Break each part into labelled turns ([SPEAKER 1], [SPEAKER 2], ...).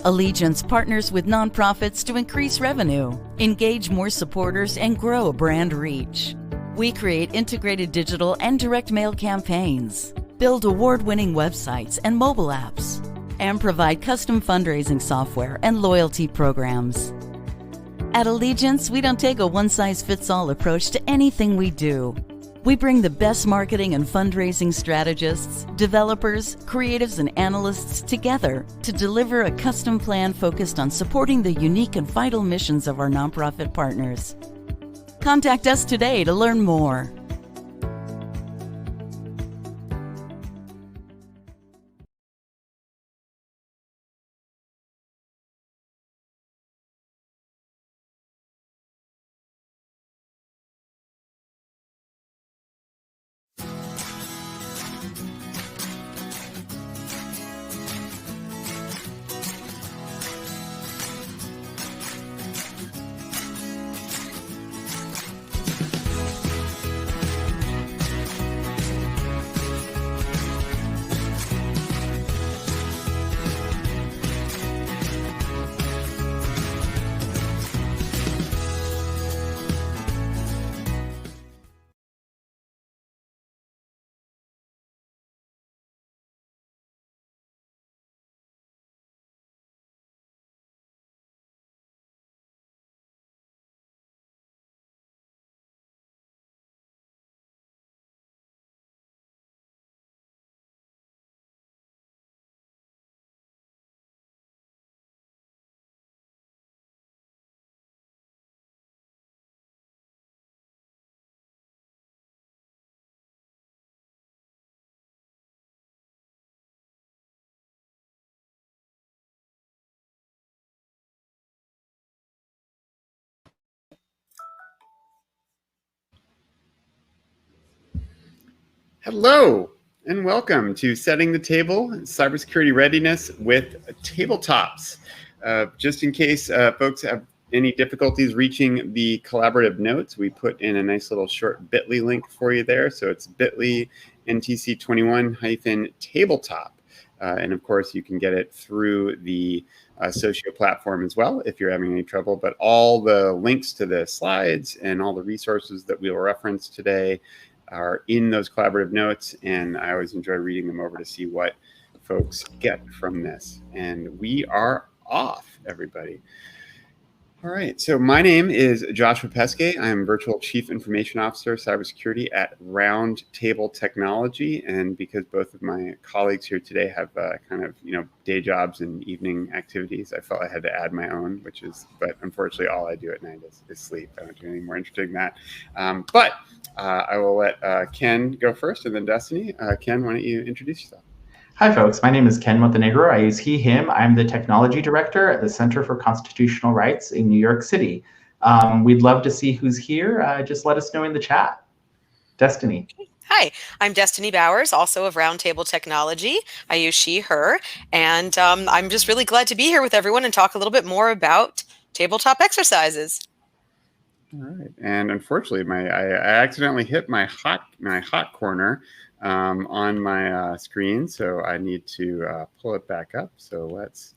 [SPEAKER 1] Allegiance partners with nonprofits to increase revenue, engage more supporters, and grow brand reach. We create integrated digital and direct mail campaigns, build award-winning websites and mobile apps, and provide custom fundraising software and loyalty programs. At Allegiance, we don't take a one-size-fits-all approach to anything we do. We bring the best marketing and fundraising strategists, developers, creatives, and analysts together to deliver a custom plan focused on supporting the unique and vital missions of our nonprofit partners. Contact us today to learn more.
[SPEAKER 2] Hello, and welcome to Setting the Table, Cybersecurity Readiness with Tabletops. Just in case folks have any difficulties reaching the collaborative notes, we put in a nice little short bit.ly link for you there. So it's bit.ly ntc21-tabletop. And of course, you can get it through the Socio platform as well if you're having any trouble. But all the links to the slides and all the resources that we will reference today are in those collaborative notes, and I always enjoy reading them over to see what folks get from this. And we are off, everybody. All right, so my name is Joshua Peskay. I'm Virtual Chief Information Officer, Cybersecurity at RoundTable Technology. And because both of my colleagues here today have kind of, day jobs and evening activities, I felt I had to add my own, but unfortunately, all I do at night is sleep. I don't do anything more interesting than that. But I will let Ken go first, and then Destiny. Ken, why don't you introduce yourself?
[SPEAKER 3] Hi, folks. My name is Ken Montenegro. I use he, him. I'm the technology director at the Center for Constitutional Rights in New York City. We'd love to see who's here. Just let us know in the chat. Destiny.
[SPEAKER 4] Hi, I'm Destiny Bowers, also of RoundTable Technology. I use she, her, and I'm just really glad to be here with everyone and talk a little bit more about tabletop exercises.
[SPEAKER 2] All right, and unfortunately, I accidentally hit my hot corner on my screen, so I need to pull it back up. So let's.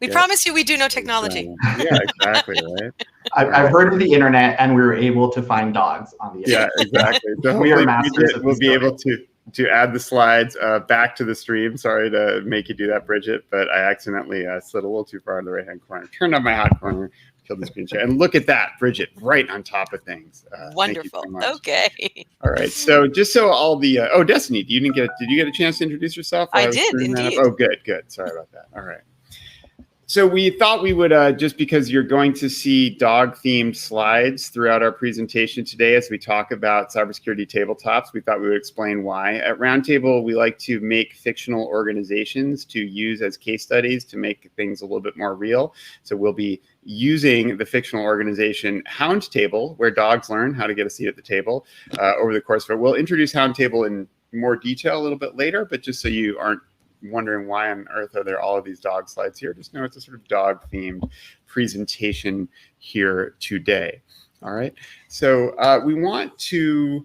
[SPEAKER 4] We promise you we do know technology.
[SPEAKER 2] Yeah, exactly, right?
[SPEAKER 3] I've heard of the internet, and we were able to find dogs on the internet.
[SPEAKER 2] Yeah, exactly. So
[SPEAKER 3] we are masters of
[SPEAKER 2] we'll be able to add the slides back to the stream. Sorry to make you do that, Bridget, but I accidentally slid a little too far in the right-hand corner. Turned on my hot corner. Killed the screen share. And look at that, Bridget, right on top of things.
[SPEAKER 4] Wonderful.
[SPEAKER 2] So
[SPEAKER 4] okay.
[SPEAKER 2] All right. So just so all the Destiny, did you get a chance to introduce yourself?
[SPEAKER 4] I did indeed.
[SPEAKER 2] Oh, good. Sorry about that. All right. So we thought we would, just because you're going to see dog-themed slides throughout our presentation today as we talk about cybersecurity tabletops, we thought we would explain why. At RoundTable, we like to make fictional organizations to use as case studies to make things a little bit more real. So we'll be using the fictional organization RoundTable, where dogs learn how to get a seat at the table over the course of it. We'll introduce RoundTable in more detail a little bit later, but just so you aren't wondering why on earth are there all of these dog slides here, just know it's a sort of dog themed presentation here today. All right, so we want to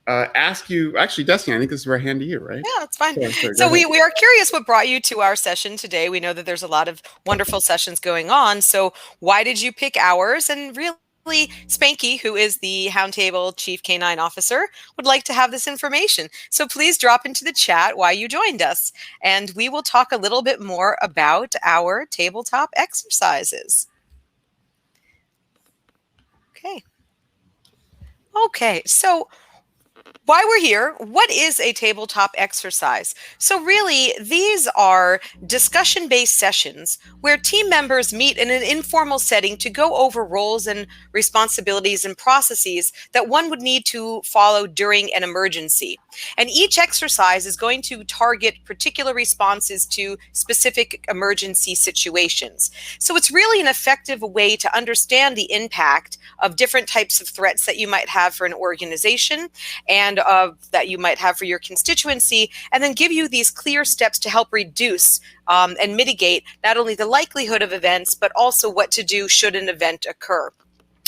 [SPEAKER 2] ask you, actually, Destiny, I think this is where I hand to you, right?
[SPEAKER 4] Yeah, that's fine.
[SPEAKER 2] Sure,
[SPEAKER 4] So we are curious what brought you to our session today. We know that there's a lot of wonderful sessions going on. So why did you pick ours? And really, Spanky, who is the RoundTable Chief Canine Officer, would like to have this information. So please drop into the chat why you joined us. And we will talk a little bit more about our tabletop exercises. Okay, so why we're here, what is a tabletop exercise? So really, these are discussion-based sessions where team members meet in an informal setting to go over roles and responsibilities and processes that one would need to follow during an emergency. And each exercise is going to target particular responses to specific emergency situations. So it's really an effective way to understand the impact of different types of threats that you might have for an organization and that you might have for your constituency, and then give you these clear steps to help reduce and mitigate not only the likelihood of events, but also what to do should an event occur.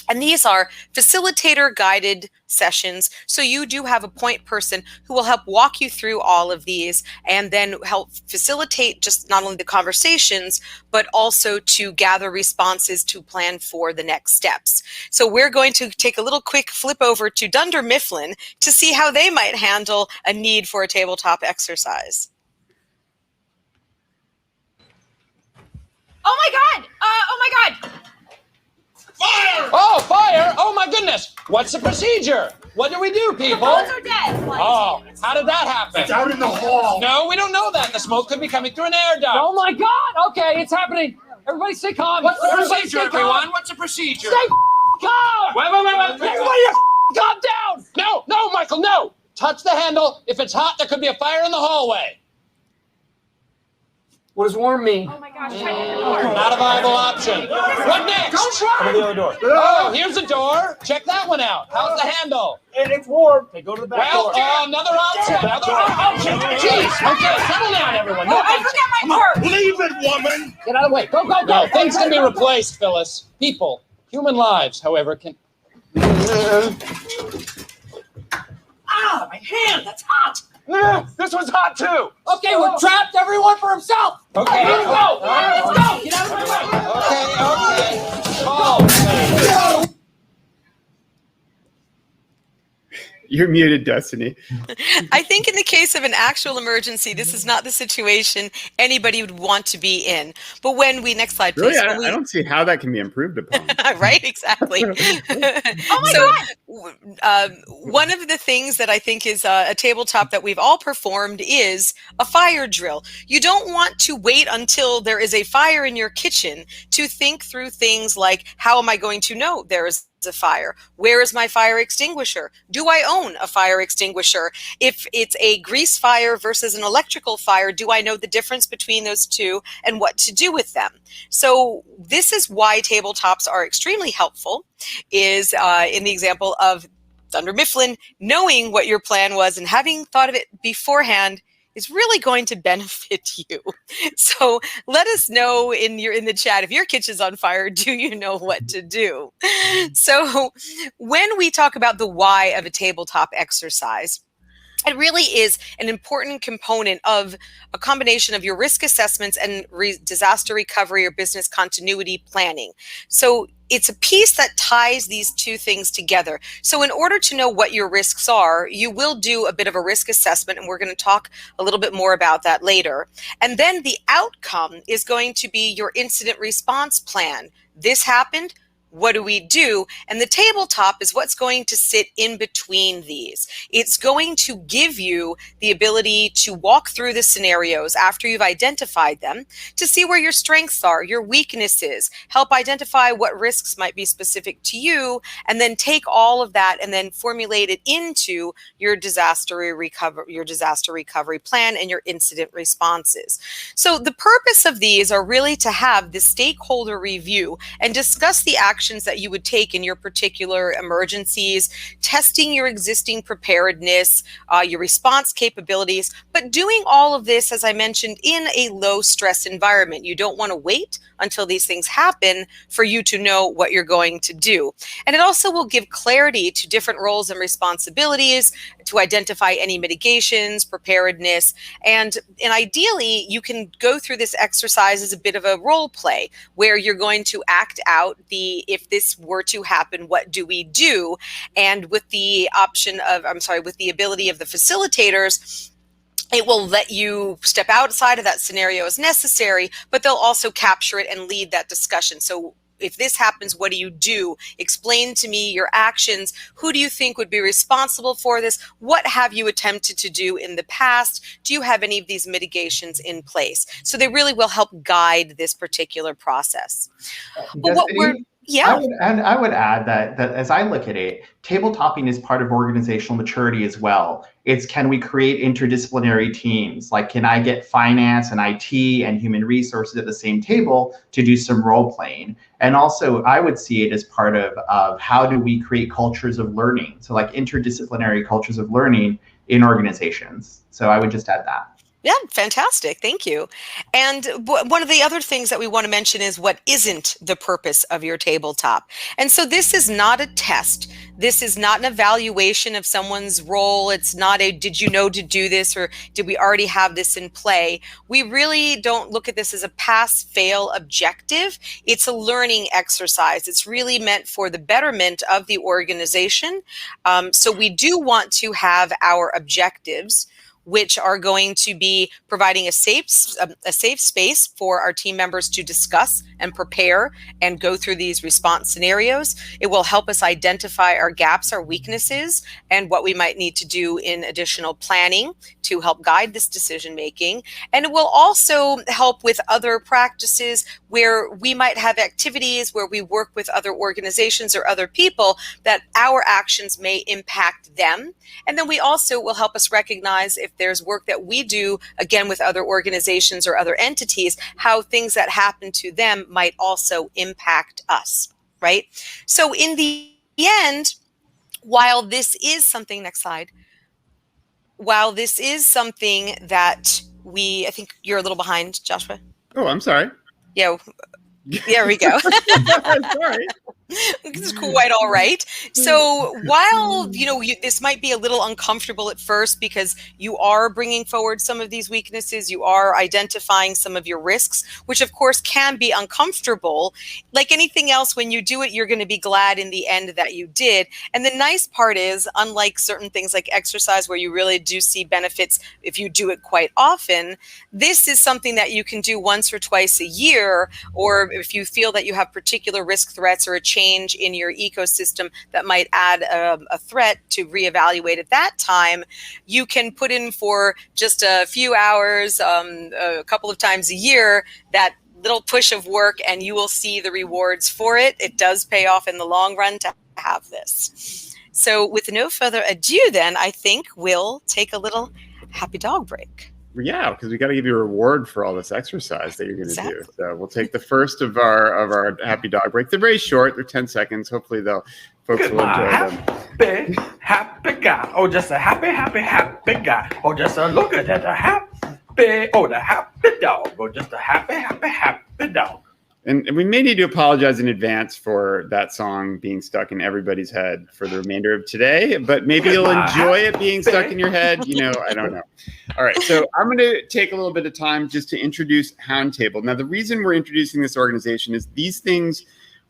[SPEAKER 4] And these are facilitator guided sessions. So you do have a point person who will help walk you through all of these and then help facilitate just not only the conversations, but also to gather responses to plan for the next steps. So we're going to take a little quick flip over to Dunder Mifflin to see how they might handle a need for a tabletop exercise.
[SPEAKER 5] Oh my God! Oh my God!
[SPEAKER 6] Fire! Oh, fire! Oh my goodness! What's the procedure? What do we do, people?
[SPEAKER 5] The phones are dead.
[SPEAKER 6] Oh, how did that happen?
[SPEAKER 7] It's out in the hall.
[SPEAKER 6] No, we don't know that. The smoke could be coming through an air duct.
[SPEAKER 8] Oh my God! Okay, it's happening. Everybody stay calm.
[SPEAKER 6] What's the
[SPEAKER 8] Everybody
[SPEAKER 6] procedure,
[SPEAKER 8] stay
[SPEAKER 6] everyone?
[SPEAKER 8] calm.
[SPEAKER 6] What's the procedure?
[SPEAKER 8] Stay calm.
[SPEAKER 6] Wait.
[SPEAKER 8] Everybody calm down.
[SPEAKER 6] No, Michael, no. Touch the handle. If it's hot, there could be a fire in the hallway.
[SPEAKER 8] What does warm mean?
[SPEAKER 5] Oh my gosh, try the other door.
[SPEAKER 6] Not a viable option. What next?
[SPEAKER 8] Don't try.
[SPEAKER 6] Over the other door. Oh, here's a door. Check that one out. How's the handle?
[SPEAKER 7] And it's warm. Okay, go to the back
[SPEAKER 6] Well,
[SPEAKER 7] door.
[SPEAKER 6] another option. Another option. Jeez. Okay, settle down, everyone.
[SPEAKER 5] Oh, I forgot my purse.
[SPEAKER 7] Leave it, woman.
[SPEAKER 8] Get out of the way. Go.
[SPEAKER 6] No, things can be replaced, Phyllis. People, human lives, however, can.
[SPEAKER 8] Ah, my hand. That's hot.
[SPEAKER 7] This one's hot too.
[SPEAKER 8] Okay, we're trapped. Everyone for himself.
[SPEAKER 6] Okay.
[SPEAKER 8] Here we go. Let's go. Get out of my way.
[SPEAKER 6] Okay. Oh,
[SPEAKER 2] You're muted, Destiny.
[SPEAKER 4] I think in the case of an actual emergency, this is not the situation anybody would want to be in. But when we, next slide, please.
[SPEAKER 2] Really, I don't see how that can be improved upon.
[SPEAKER 4] Right, exactly.
[SPEAKER 5] Oh my God!
[SPEAKER 4] One of the things that I think is a tabletop that we've all performed is a fire drill. You don't want to wait until there is a fire in your kitchen to think through things like, how am I going to know there is a fire? Where is my fire extinguisher? Do I own a fire extinguisher? If it's a grease fire versus an electrical fire, do I know the difference between those two and what to do with them? So this is why tabletops are extremely helpful, is in the example of Dunder Mifflin, knowing what your plan was and having thought of it beforehand is really going to benefit you. So let us know in the chat, if your kitchen's on fire, do you know what to do? So when we talk about the why of a tabletop exercise, it really is an important component of a combination of your risk assessments and disaster recovery or business continuity planning. So it's a piece that ties these two things together. So in order to know what your risks are, you will do a bit of a risk assessment, and we're going to talk a little bit more about that later. And then the outcome is going to be your incident response plan. This happened. What do we do? And the tabletop is what's going to sit in between these. It's going to give you the ability to walk through the scenarios after you've identified them to see where your strengths are, your weaknesses, help identify what risks might be specific to you, and then take all of that and then formulate it into your disaster recovery plan and your incident responses. So the purpose of these are really to have the stakeholder review and discuss the action actions that you would take in your particular emergencies, testing your existing preparedness, your response capabilities, but doing all of this, as I mentioned, in a low stress environment. You don't want to wait until these things happen for you to know what you're going to do. And it also will give clarity to different roles and responsibilities, to identify any mitigations, preparedness, and ideally you can go through this exercise as a bit of a role play where you're going to act out the, if this were to happen, what do we do? And with the with the ability of the facilitators, it will let you step outside of that scenario as necessary, but they'll also capture it and lead that discussion. So if this happens, what do you do? Explain to me your actions. Who do you think would be responsible for this? What have you attempted to do in the past? Do you have any of these mitigations in place? So they really will help guide this particular process. But what we're
[SPEAKER 3] I would add that as I look at it, tabletopping is part of organizational maturity as well. It's, can we create interdisciplinary teams? Like, can I get finance and IT and human resources at the same table to do some role playing? And also, I would see it as part of how do we create cultures of learning? So like interdisciplinary cultures of learning in organizations. So I would just add that.
[SPEAKER 4] Yeah, fantastic. Thank you. And one of the other things that we want to mention is what isn't the purpose of your tabletop. And so this is not a test. This is not an evaluation of someone's role. It's not a, did you know to do this, or did we already have this in play? We really don't look at this as a pass-fail objective. It's a learning exercise. It's really meant for the betterment of the organization. So we do want to have our objectives, which are going to be providing a safe space for our team members to discuss and prepare and go through these response scenarios. It will help us identify our gaps, our weaknesses, and what we might need to do in additional planning to help guide this decision making. And it will also help with other practices where we might have activities where we work with other organizations or other people that our actions may impact them. And then we also will help us recognize if there's work that we do, again, with other organizations or other entities, how things that happen to them might also impact us, right? So in the end, while this is something, next slide, while this is something that I think you're a little behind, Joshua.
[SPEAKER 2] Oh, I'm sorry.
[SPEAKER 4] Yeah, there we go.
[SPEAKER 2] Sorry.
[SPEAKER 4] It's quite all right. So while, this might be a little uncomfortable at first because you are bringing forward some of these weaknesses, you are identifying some of your risks, which of course can be uncomfortable. Like anything else, when you do it, you're going to be glad in the end that you did. And the nice part is, unlike certain things like exercise where you really do see benefits if you do it quite often, this is something that you can do once or twice a year, or if you feel that you have particular risk threats or a change in your ecosystem that might add a threat to reevaluate at that time, you can put in for just a few hours, a couple of times a year, that little push of work, and you will see the rewards for it. It does pay off in the long run to have this. So with no further ado, then, I think we'll take a little happy dog break.
[SPEAKER 2] Yeah, because we got to give you a reward for all this exercise that you're going to do. So we'll take the first of our happy dog break. They're very short. They're 10 seconds. Hopefully folks will enjoy them.
[SPEAKER 7] Happy guy. Oh, just a happy guy. Oh, just a look at that. The happy dog. Oh, just a happy dog.
[SPEAKER 2] And we may need to apologize in advance for that song being stuck in everybody's head for the remainder of today, but maybe you'll enjoy it being stuck in your head. I don't know. All right. So I'm going to take a little bit of time just to introduce RoundTable. Now, the reason we're introducing this organization is these things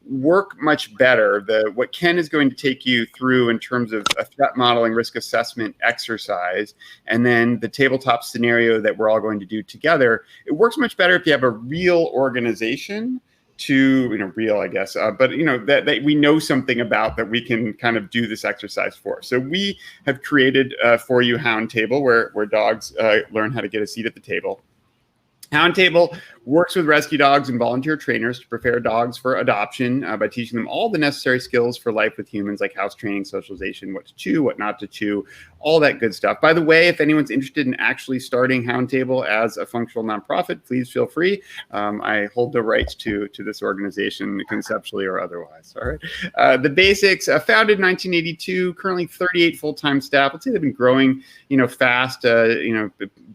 [SPEAKER 2] work much better. What Ken is going to take you through in terms of a threat modeling risk assessment exercise, and then the tabletop scenario that we're all going to do together, it works much better if you have a real organization real, I guess, but that we know something about, that we can kind of do this exercise for. So we have created for you RoundTable, where dogs learn how to get a seat at the table. RoundTable works with rescue dogs and volunteer trainers to prepare dogs for adoption by teaching them all the necessary skills for life with humans, like house training, socialization, what to chew, what not to chew, all that good stuff. By the way, if anyone's interested in actually starting RoundTable as a functional nonprofit, please feel free. I hold the rights to this organization conceptually or otherwise. All right. The basics, founded in 1982, currently 38 full-time staff. Let's say they've been growing, fast.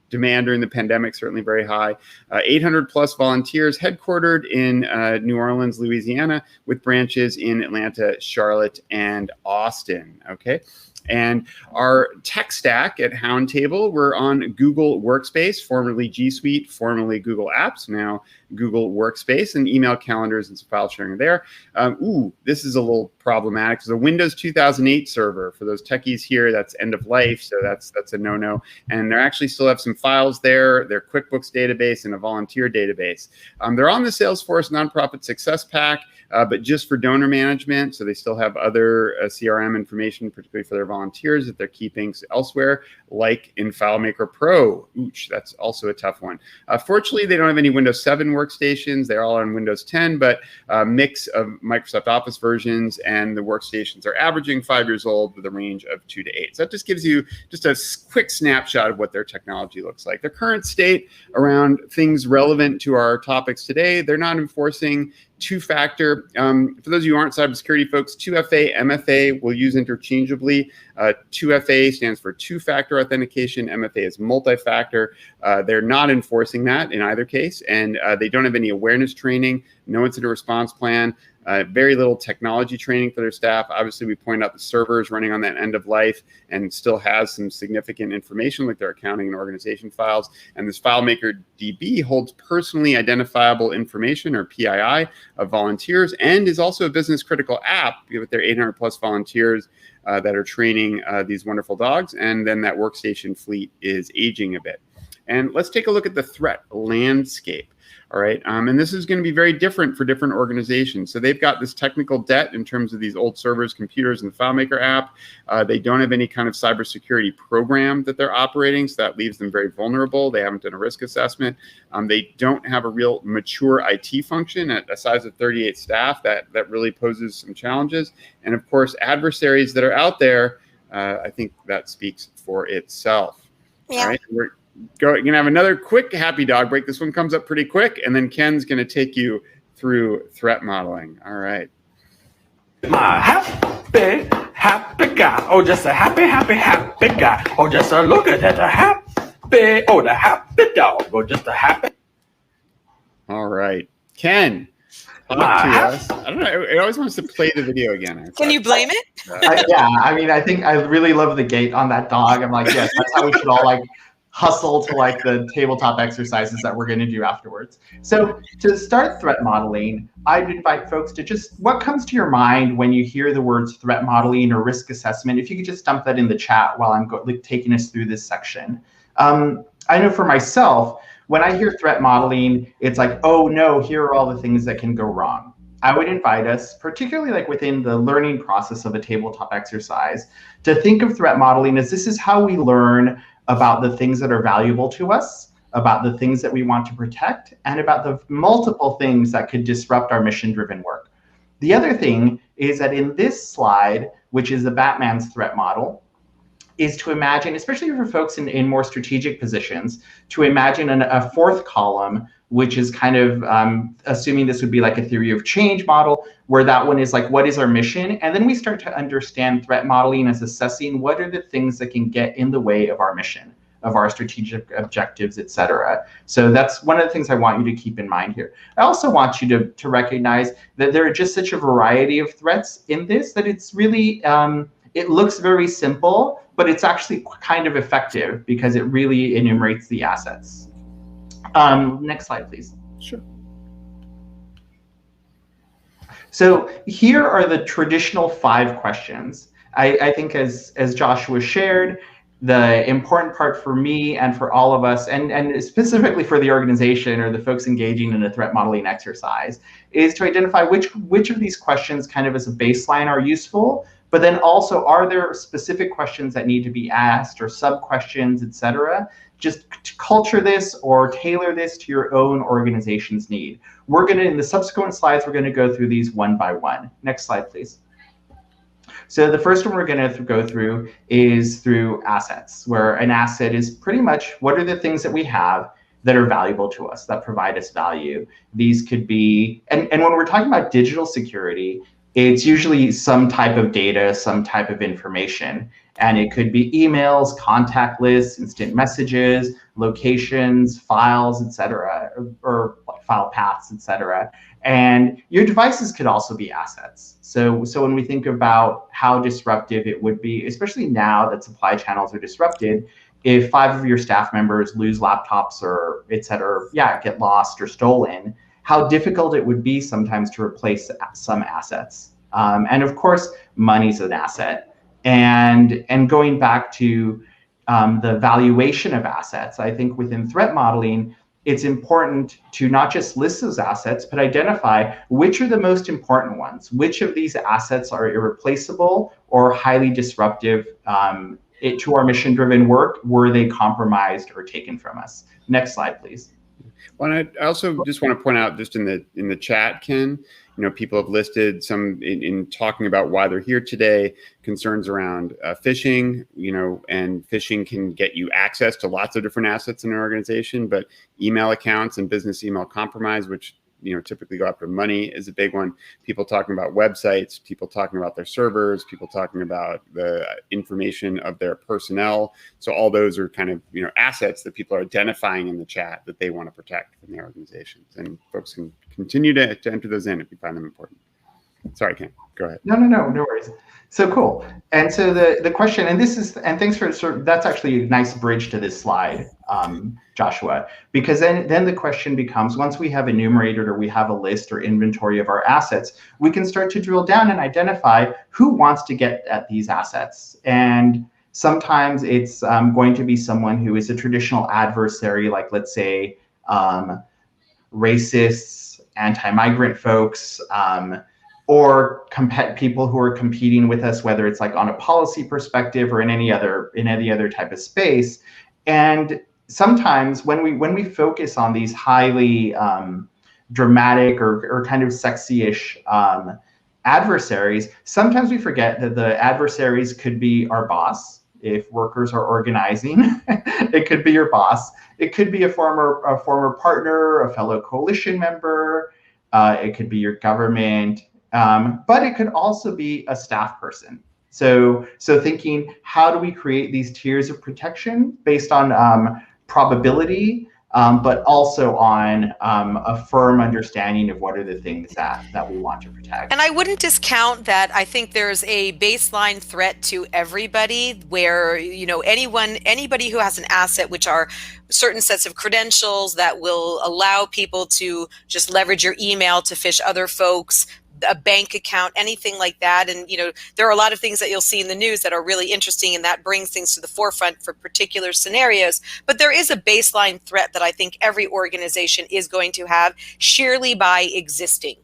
[SPEAKER 2] Demand during the pandemic certainly very high. 800 plus volunteers, headquartered in New Orleans, Louisiana, with branches in Atlanta, Charlotte, and Austin. Okay. And our tech stack at RoundTable, we're on Google Workspace, formerly G Suite, formerly Google Apps, now Google Workspace, and email calendars and some file sharing there. This is a little problematic. It's a Windows 2008 server. For those techies here, that's end of life, so that's a no-no. And they actually still have some files there, their QuickBooks database, and a volunteer database. They're on the Salesforce Nonprofit Success Pack, but just for donor management. So they still have other CRM information, particularly for their volunteers that they're keeping elsewhere, like in FileMaker Pro. Ooch, that's also a tough one. Fortunately, they don't have any Windows 7 workstations. They're all on Windows 10, but a mix of Microsoft Office versions, and the workstations are averaging 5 years old with a range of 2 to 8. So that just gives you just a quick snapshot of what their technology looks like. Their current state around things relevant to our topics today, they're not enforcing two-factor. For those of you who aren't cybersecurity folks, 2FA, MFA will use interchangeably. 2FA stands for two-factor authentication. MFA is multi-factor. They're not enforcing that in either case, and they don't have any awareness training, no incident response plan, very little technology training for their staff. Obviously, we point out the server is running on that end of life and still has some significant information like their accounting and organization files. And this FileMaker DB holds personally identifiable information, or PII, of volunteers, and is also a business critical app with their 800 plus volunteers that are training these wonderful dogs. And then that workstation fleet is aging a bit. And let's take a look at the threat landscape. All right. And this is going to be very different for different organizations. So they've got this technical debt in terms of these old servers, computers, and the FileMaker app. They don't have any kind of cybersecurity program that they're operating, so that leaves them very vulnerable. They haven't done a risk assessment. They don't have a real mature IT function at a size of 38 staff. That really poses some challenges. And of course, adversaries that are out there, I think that speaks for itself.
[SPEAKER 4] Yeah.
[SPEAKER 2] All right. We're going to have another quick happy dog break. This one comes up pretty quick, and then Ken's going to take you through threat modeling. All right.
[SPEAKER 7] My happy guy. Oh, just a happy guy. Oh, just a look at that the happy dog. Oh, just a happy.
[SPEAKER 2] All right. Ken, talk to us. I don't know. It always wants to play the video again.
[SPEAKER 4] Can you blame it?
[SPEAKER 3] I think I really love the gait on that dog. I'm like, yes, that's how we should all hustle to the tabletop exercises that we're going to do afterwards. So to start threat modeling, I'd invite folks to just, what comes to your mind when you hear the words threat modeling or risk assessment? If you could just dump that in the chat while I'm taking us through this section. I know for myself, when I hear threat modeling, it's like, oh no, here are all the things that can go wrong. I would invite us, particularly within the learning process of a tabletop exercise, to think of threat modeling as this is how we learn about the things that are valuable to us, about the things that we want to protect, and about the multiple things that could disrupt our mission-driven work. The other thing is that in this slide, which is the Batman's threat model, is to imagine, especially for folks in more strategic positions, to imagine a fourth column, which is kind of assuming this would be a theory of change model, where that one is what is our mission? And then we start to understand threat modeling as assessing what are the things that can get in the way of our mission, of our strategic objectives, et cetera. So that's one of the things I want you to keep in mind here. I also want you to recognize that there are just such a variety of threats in this that it's really, it looks very simple, but it's actually kind of effective because it really enumerates the assets. Next slide, please.
[SPEAKER 2] Sure.
[SPEAKER 3] So here are the traditional 5 questions. I think as Joshua shared, the important part for me and for all of us, and specifically for the organization or the folks engaging in a threat modeling exercise, is to identify which of these questions kind of as a baseline are useful, but then also are there specific questions that need to be asked or sub-questions, et cetera, just culture this or tailor this to your own organization's need. We're going to, in the subsequent slides, we're going to go through these one by one. Next slide, please. So the first one we're going to go through is through assets, where an asset is pretty much what are the things that we have that are valuable to us, that provide us value. These could be, and when we're talking about digital security, it's usually some type of data, some type of information. And it could be emails, contact lists, instant messages, locations, files, etc., or file paths, etc. And your devices could also be assets. So when we think about how disruptive it would be, especially now that supply channels are disrupted, if 5 of your staff members lose laptops or etc., get lost or stolen, how difficult it would be sometimes to replace some assets. And of course, money's an asset. And going back to the valuation of assets, I think within threat modeling, it's important to not just list those assets, but identify which are the most important ones. Which of these assets are irreplaceable or highly disruptive to our mission-driven work? Were they compromised or taken from us? Next slide, please.
[SPEAKER 2] Well, I also just want to point out, just in the chat, Ken, people have listed some in talking about why they're here today, concerns around phishing, and phishing can get you access to lots of different assets in an organization, but email accounts and business email compromise, which typically go after money, is a big one. People talking about websites, people talking about their servers, people talking about the information of their personnel. So all those are kind of assets that people are identifying in the chat that they want to protect from their organizations. And folks can continue to enter those in if you find them important. Sorry, Ken, go ahead.
[SPEAKER 3] No worries. So cool. And so the question, and thanks for that's actually a nice bridge to this slide, Joshua, because then the question becomes, once we have enumerated or we have a list or inventory of our assets, we can start to drill down and identify who wants to get at these assets. And sometimes it's going to be someone who is a traditional adversary, like let's say racists, anti-migrant folks, or people who are competing with us, whether it's like on a policy perspective or in any other type of space. And sometimes when we focus on these highly dramatic or kind of sexy-ish adversaries, sometimes we forget that the adversaries could be our boss. If workers are organizing, it could be your boss. It could be a former partner, a fellow coalition member. It could be your government. But it could also be a staff person. So thinking, how do we create these tiers of protection based on probability, but also on a firm understanding of what are the things that we want to protect.
[SPEAKER 4] And I wouldn't discount that. I think there's a baseline threat to everybody where, anybody who has an asset, which are certain sets of credentials that will allow people to just leverage your email to phish other folks, a bank account, anything like that. And, there are a lot of things that you'll see in the news that are really interesting, and that brings things to the forefront for particular scenarios. But there is a baseline threat that I think every organization is going to have sheerly by existing.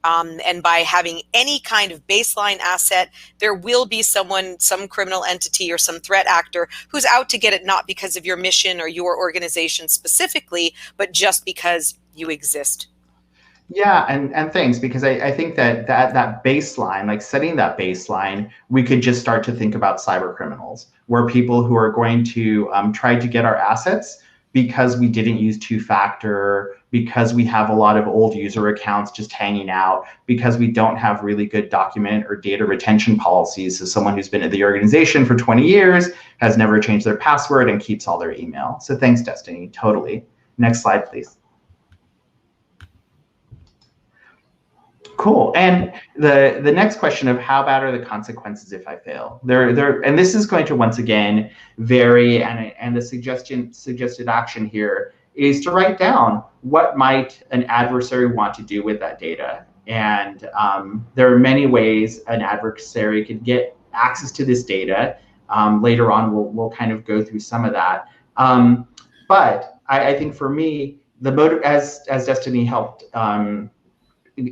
[SPEAKER 4] And by having any kind of baseline asset, there will be some criminal entity or some threat actor who's out to get it, not because of your mission or your organization specifically, but just because you exist.
[SPEAKER 3] Yeah, and thanks, because I think that baseline, like setting that baseline, we could just start to think about cyber criminals, where people who are going to try to get our assets because we didn't use two-factor, because we have a lot of old user accounts just hanging out, because we don't have really good document or data retention policies. So someone who's been at the organization for 20 years has never changed their password and keeps all their email. So thanks, Destiny, totally. Next slide, please. Cool. And the next question of how bad are the consequences if I fail? And this is going to once again vary, and the suggested action here is to write down what might an adversary want to do with that data. And there are many ways an adversary could get access to this data. Later on, we'll kind of go through some of that. But I think for me, the motive, as Destiny helped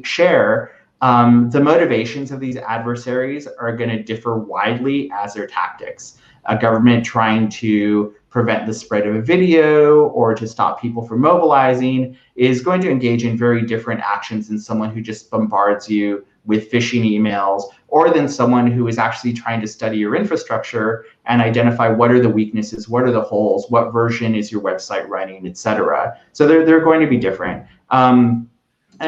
[SPEAKER 3] share, the motivations of these adversaries are going to differ widely as their tactics. a government trying to prevent the spread of a video or to stop people from mobilizing is going to engage in very different actions than someone who just bombards you with phishing emails, or than someone who is actually trying to study your infrastructure and identify what are the weaknesses, what are the holes, what version is your website running, etc. So they're going to be different. And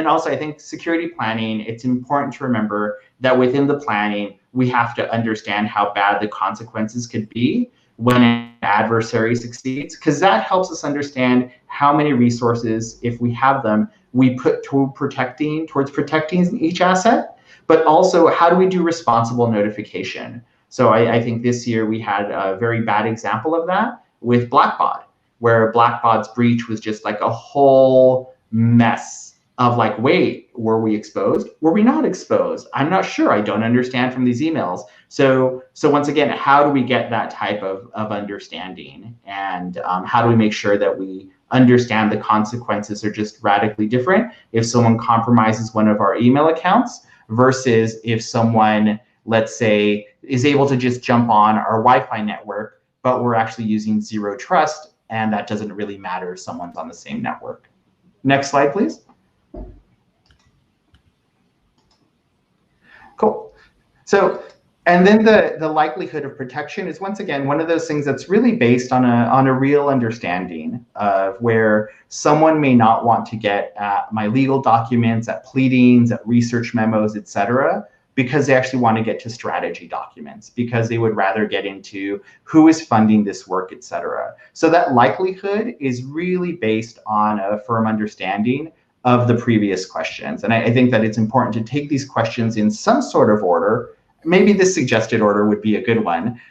[SPEAKER 3] also, I think security planning, it's important to remember that within the planning, we have to understand how bad the consequences could be when an adversary succeeds, because that helps us understand how many resources, if we have them, we put towards protecting each asset, but also how do we do responsible notification? So I think this year we had a very bad example of that with Blackbaud, where Blackbaud's breach was just like a whole mess of like, wait, were we exposed? Were we not exposed? I'm not sure. I don't understand from these emails. So once again, how do we get that type of understanding? And how do we make sure that we understand the consequences are just radically different if someone compromises one of our email accounts versus if someone, let's say, is able to just jump on our Wi-Fi network, but we're actually using zero trust, and that doesn't really matter if someone's on the same network. Next slide, please. Cool. So, and then the likelihood of protection is once again one of those things that's really based on a real understanding of where someone may not want to get at my legal documents, at pleadings, at research memos, etc., because they actually want to get to strategy documents, because they would rather get into who is funding this work, etc. So that likelihood is really based on a firm understanding of the previous questions. And I think that it's important to take these questions in some sort of order. Maybe this suggested order would be a good one,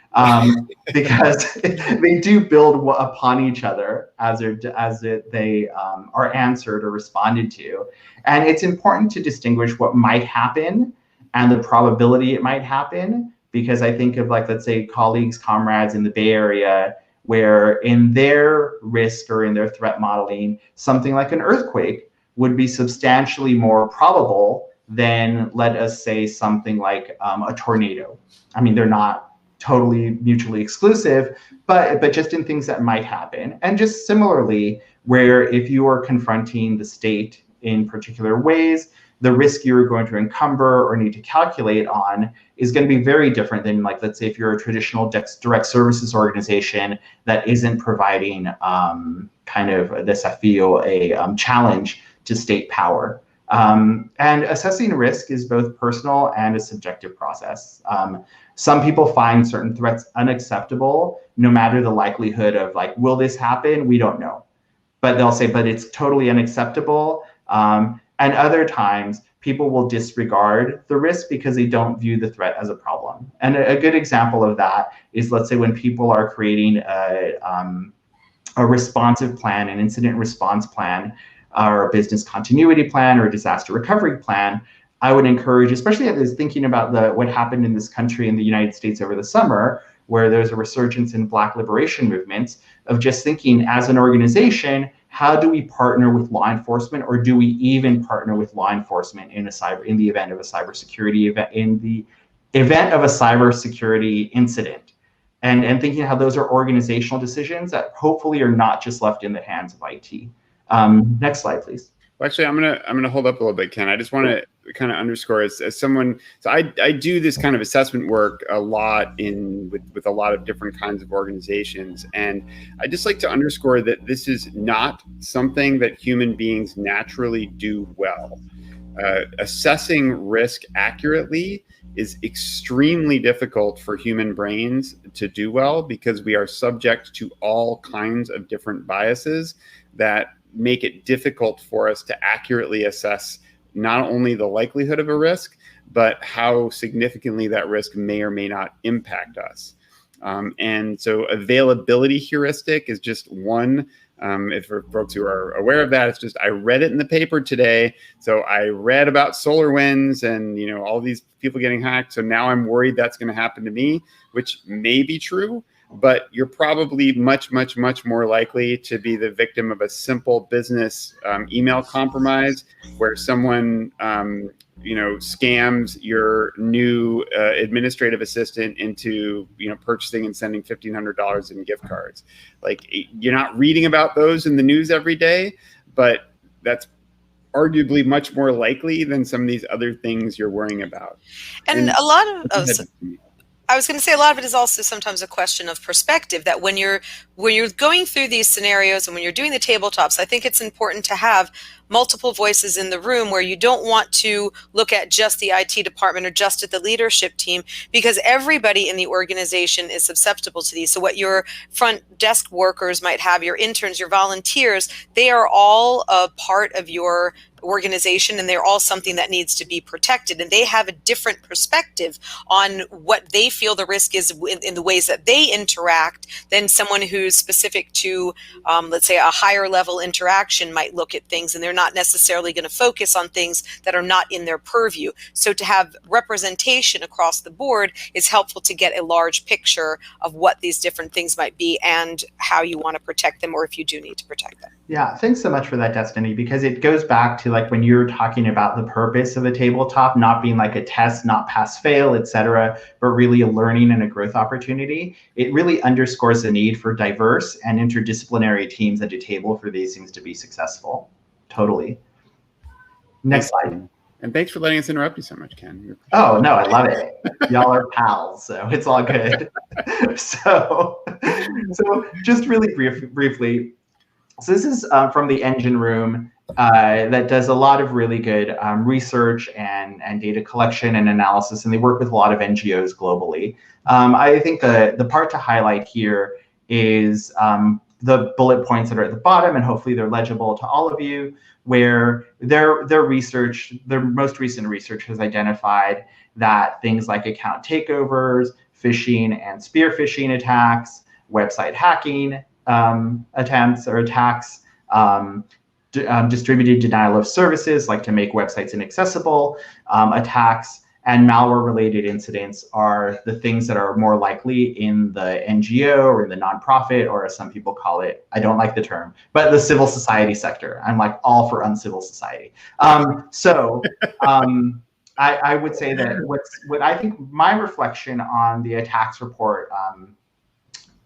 [SPEAKER 3] because they do build upon each other as they are answered or responded to. And it's important to distinguish what might happen and the probability it might happen, because I think of, like, let's say colleagues, comrades in the Bay Area, where in their risk or in their threat modeling, something like an earthquake would be substantially more probable than, let us say, something like a tornado. I mean, they're not totally mutually exclusive, but just in things that might happen. And just similarly, where if you are confronting the state in particular ways, the risk you're going to encumber or need to calculate on is going to be very different than, like, let's say if you're a traditional direct services organization that isn't providing kind of this, I feel, a challenge to state power. And assessing risk is both personal and a subjective process. Some people find certain threats unacceptable, no matter the likelihood of, like, will this happen? We don't know. But they'll say, but it's totally unacceptable. And other times, people will disregard the risk because they don't view the threat as a problem. And a good example of that is, let's say, when people are creating a responsive plan, an incident response plan, or a business continuity plan, or a disaster recovery plan, I would encourage, especially as thinking about what happened in this country in the United States over the summer, where there's a resurgence in Black liberation movements, of just thinking as an organization, how do we partner with law enforcement, or do we even partner with law enforcement in the event of a cybersecurity event, in the event of a cybersecurity incident, and thinking how those are organizational decisions that hopefully are not just left in the hands of IT. Next slide, please.
[SPEAKER 2] Well, actually, I'm gonna hold up a little bit, Ken. I just want to kind of underscore as someone. So I do this kind of assessment work a lot with a lot of different kinds of organizations, and I just like to underscore that this is not something that human beings naturally do well. Assessing risk accurately is extremely difficult for human brains to do well, because we are subject to all kinds of different biases that make it difficult for us to accurately assess not only the likelihood of a risk, but how significantly that risk may or may not impact us. And so availability heuristic is just one. If for folks who are aware of that, it's just, I read it in the paper today. So I read about SolarWinds and, all these people getting hacked. So now I'm worried that's going to happen to me, which may be true. but you're probably much, much, much more likely to be the victim of a simple business email compromise where someone scams your new administrative assistant into purchasing and sending $1,500 in gift cards. Like, you're not reading about those in the news every day, but that's arguably much more likely than some of these other things you're worrying about.
[SPEAKER 4] And a lot of I was going to say a lot of it is also sometimes a question of perspective, that when you're going through these scenarios and when you're doing the tabletops, I think it's important to have multiple voices in the room, where you don't want to look at just the IT department or just at the leadership team, because everybody in the organization is susceptible to these. So what your front desk workers might have, your interns, your volunteers, they are all a part of your organization, and they're all something that needs to be protected, and they have a different perspective on what they feel the risk is in the ways that they interact than someone who's specific to let's say a higher level interaction might look at things, and they're not necessarily going to focus on things that are not in their purview. So to have representation across the board is helpful to get a large picture of what these different things might be and how you want to protect them, or if you do need to protect them.
[SPEAKER 3] Yeah, thanks so much for that, Destiny, because it goes back to like when you're talking about the purpose of a tabletop not being like a test, not pass fail, etc., but really a learning and a growth opportunity. It really underscores the need for diverse and interdisciplinary teams at a table for these things to be successful. Totally. Next slide.
[SPEAKER 2] And thanks for letting us interrupt you so much, Ken.
[SPEAKER 3] Oh, no, I love it. Y'all are pals, so it's all good. So just really briefly, so this is from the Engine Room that does a lot of really good research and data collection and analysis, and they work with a lot of NGOs globally. I think the part to highlight here is the bullet points that are at the bottom, and hopefully they're legible to all of you, where their most recent research has identified that things like account takeovers, phishing and spear phishing attacks, website hacking attempts or attacks, distributed denial of services, like to make websites inaccessible, attacks, and malware-related incidents are the things that are more likely in the NGO or in the nonprofit, or as some people call it, I don't like the term, but the civil society sector. I'm like all for uncivil society. I would say that what I think my reflection on the attacks report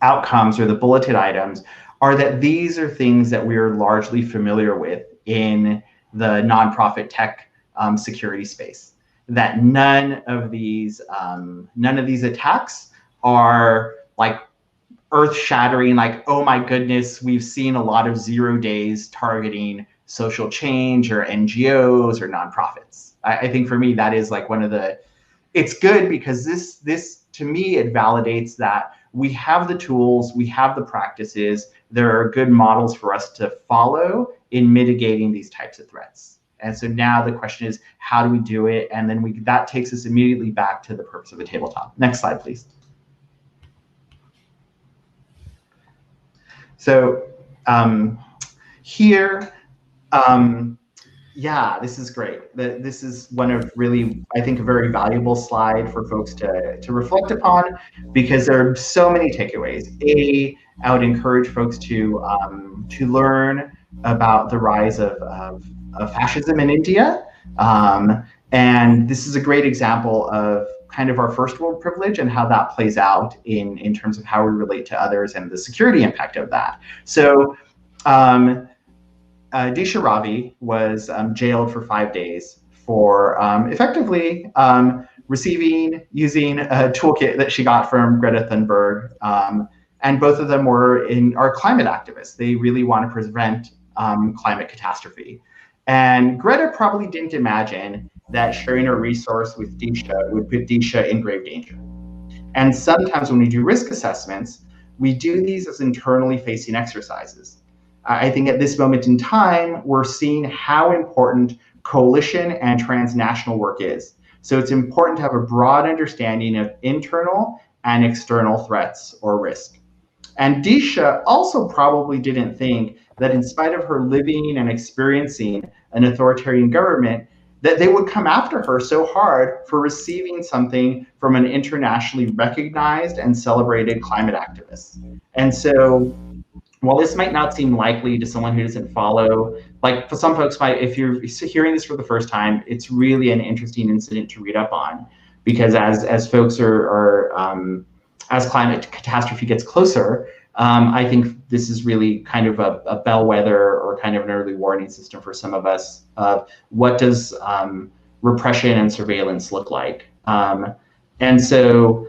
[SPEAKER 3] outcomes, or the bulleted items, are that these are things that we are largely familiar with in the nonprofit tech security space. That none of these attacks are like earth-shattering, like, oh my goodness, we've seen a lot of 0 days targeting social change or NGOs or nonprofits. I think for me, that is like one of the, it's good because this to me, it validates that we have the tools, we have the practices, there are good models for us to follow in mitigating these types of threats. And so now the question is, how do we do it? And then that takes us immediately back to the purpose of a tabletop. Next slide, please. So here, yeah, this is great. This is one of really, I think, a very valuable slide for folks to reflect upon, because there are so many takeaways. I would encourage folks to learn about the rise of fascism in India. And this is a great example of kind of our first world privilege and how that plays out in terms of how we relate to others and the security impact of that. So Disha Ravi was jailed for 5 days for effectively using a toolkit that she got from Greta Thunberg. And both of them are climate activists. They really want to prevent climate catastrophe. And Greta probably didn't imagine that sharing a resource with Disha would put Disha in grave danger. And sometimes when we do risk assessments, we do these as internally facing exercises. I think at this moment in time, we're seeing how important coalition and transnational work is. So it's important to have a broad understanding of internal and external threats or risk. And Disha also probably didn't think that in spite of her living and experiencing an authoritarian government, that they would come after her so hard for receiving something from an internationally recognized and celebrated climate activist. And so while this might not seem likely to someone who doesn't follow, like for some folks might, if you're hearing this for the first time, it's really an interesting incident to read up on, because as folks as climate catastrophe gets closer, I think this is really kind of a bellwether or kind of an early warning system for some of us of what does repression and surveillance look like. And so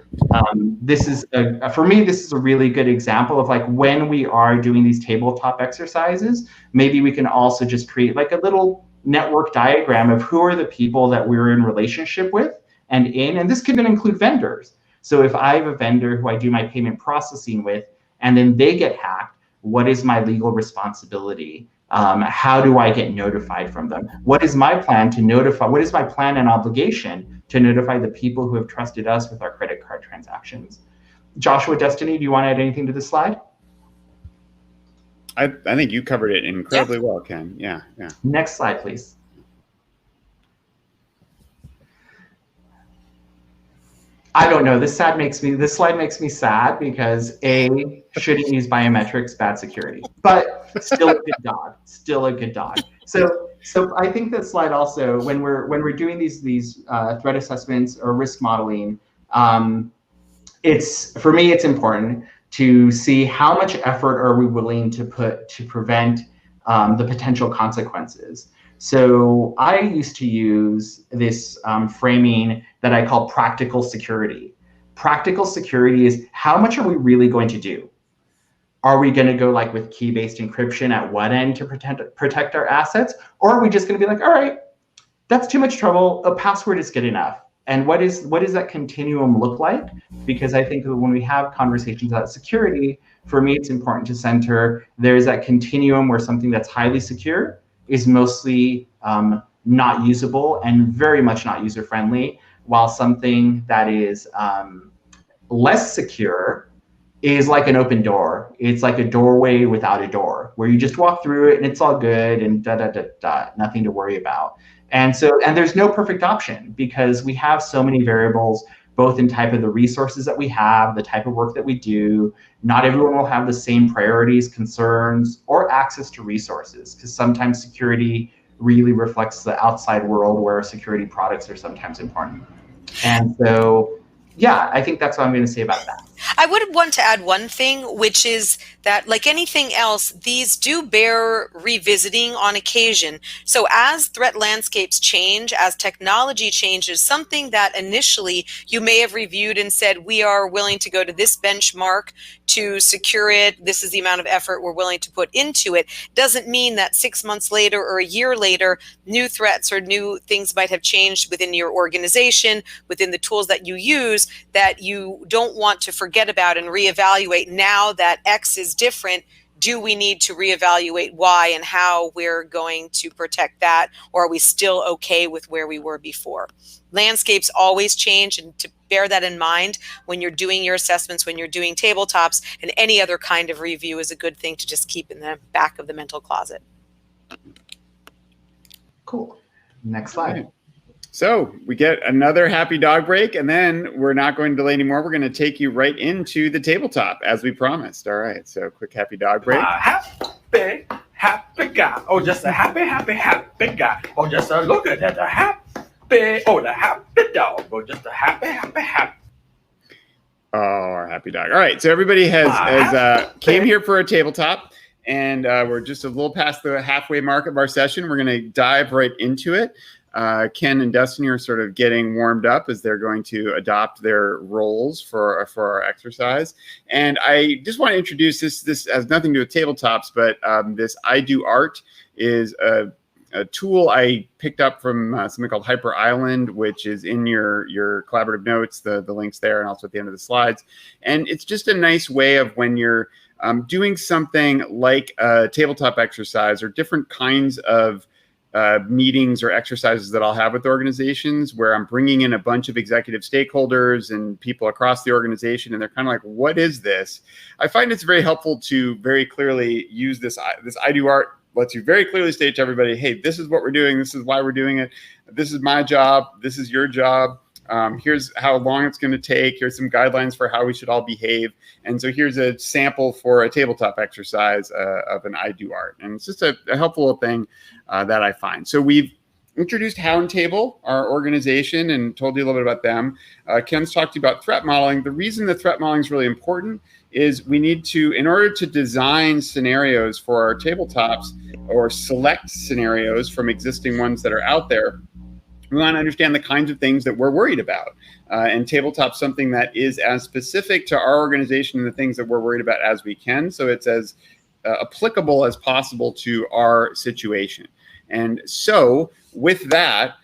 [SPEAKER 3] this is, for me, this is a really good example of like when we are doing these tabletop exercises, maybe we can also just create like a little network diagram of who are the people that we're in relationship with and this could even include vendors. So if I have a vendor who I do my payment processing with, and then they get hacked, what is my legal responsibility? How do I get notified from them? What is my plan to notify? What is my plan and obligation to notify the people who have trusted us with our credit card transactions? Joshua, Destiny, do you want to add anything to this slide?
[SPEAKER 2] I think you covered it incredibly well, Ken. Yeah.
[SPEAKER 3] Next slide, please. I don't know. This slide makes me sad because A, shouldn't use biometrics, bad security, but still a good dog. Still a good dog. So I think that slide also, when we're doing these threat assessments or risk modeling, for me it's important to see how much effort are we willing to put to prevent the potential consequences. So I used to use this framing that I call practical security. Practical security is how much are we really going to do? Are we going to go like with key-based encryption at one end to protect our assets? Or are we just going to be like, all right, that's too much trouble. A password is good enough. And what does that continuum look like? Because I think that when we have conversations about security, for me, it's important to center there's that continuum where something that's highly secure is mostly not usable and very much not user-friendly, while something that is less secure is like an open door. It's like a doorway without a door, where you just walk through it and it's all good and nothing to worry about. And there's no perfect option because we have so many variables, both in type of the resources that we have, the type of work that we do. Not everyone will have the same priorities, concerns, or access to resources, because sometimes security really reflects the outside world where security products are sometimes important. And so, yeah, I think that's what I'm going to say about that.
[SPEAKER 4] I would want to add one thing, which is that, like anything else, these do bear revisiting on occasion. So as threat landscapes change, as technology changes, something that initially you may have reviewed and said, we are willing to go to this benchmark to secure it, this is the amount of effort we're willing to put into it, doesn't mean that 6 months later or a year later, new threats or new things might have changed within your organization, within the tools that you use, that you don't want to forget about and reevaluate. Now that X is different, do we need to reevaluate Y and how we're going to protect that, or are we still okay with where we were before? Landscapes always change, and to bear that in mind when you're doing your assessments, when you're doing tabletops, and any other kind of review is a good thing to just keep in the back of the mental closet.
[SPEAKER 3] Cool. Next slide.
[SPEAKER 2] So we get another happy dog break, and then we're not going to delay anymore. We're going to take you right into the tabletop as we promised. All right, so quick happy dog break.
[SPEAKER 7] Happy guy. Oh, just a happy guy. Oh, just a look at that, the happy dog. Oh, just a happy.
[SPEAKER 2] Oh, our happy dog. All right, so everybody has came here for a tabletop, and we're just a little past the halfway mark of our session. We're going to dive right into it. Ken and Destiny are sort of getting warmed up as they're going to adopt their roles for our exercise. And I just want to introduce this has nothing to do with tabletops, but this I Do Art is a tool I picked up from something called Hyper Island, which is in your collaborative notes, the links there, and also at the end of the slides. And it's just a nice way of when you're doing something like a tabletop exercise or different kinds of meetings or exercises that I'll have with organizations where I'm bringing in a bunch of executive stakeholders and people across the organization, and they're kind of like, what is this? I find it's very helpful to very clearly use this I Do Art lets you very clearly state to everybody, hey, this is what we're doing. This is why we're doing it. This is my job. This is your job. Here's how long it's going to take. Here's some guidelines for how we should all behave. And so here's a sample for a tabletop exercise of an I do art. And it's just a helpful thing that I find. So we've introduced RoundTable, our organization, and told you a little bit about them. Ken's talked to you about threat modeling. The reason that threat modeling is really important is we need to, in order to design scenarios for our tabletops or select scenarios from existing ones that are out there, we want to understand the kinds of things that we're worried about. And tabletop's something that is as specific to our organization and the things that we're worried about as we can. So it's as applicable as possible to our situation. And so with that,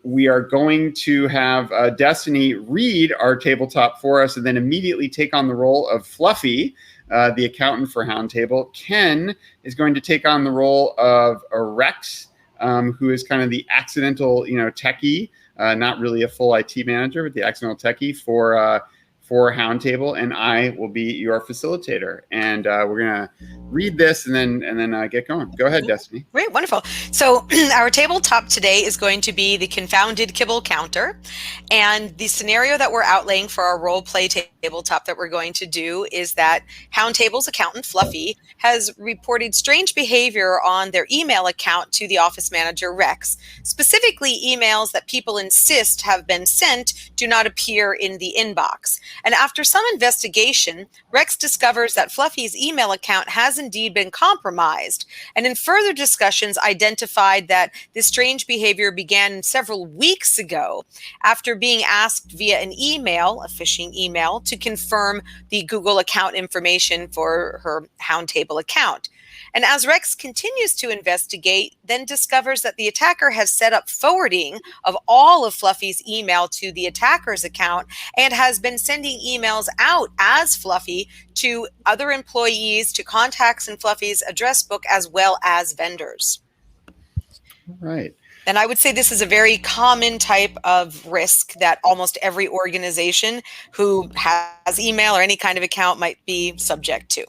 [SPEAKER 2] we are going to have Destiny read our tabletop for us and then immediately take on the role of Fluffy, the accountant for RoundTable. Ken is going to take on the role of Rex, who is kind of the accidental, techie, not really a full IT manager, but the accidental techie for RoundTable, and I will be your facilitator. And we're gonna read this and then get going. Go ahead, Destiny.
[SPEAKER 4] Great, wonderful. So our tabletop today is going to be the confounded kibble counter, and the scenario that we're outlaying for our role play tabletop that we're going to do is that RoundTable's accountant Fluffy has reported strange behavior on their email account to the office manager Rex. Specifically, emails that people insist have been sent do not appear in the inbox. And after some investigation, Rex discovers that Fluffy's email account has indeed been compromised. And in further discussions, identified that this strange behavior began several weeks ago after being asked via an email, a phishing email, to confirm the Google account information for her RoundTable account. And as Rex continues to investigate, then discovers that the attacker has set up forwarding of all of Fluffy's email to the attacker's account and has been sending emails out as Fluffy to other employees, to contacts in Fluffy's address book, as well as vendors.
[SPEAKER 2] Right.
[SPEAKER 4] And I would say this is a very common type of risk that almost every organization who has email or any kind of account might be subject to.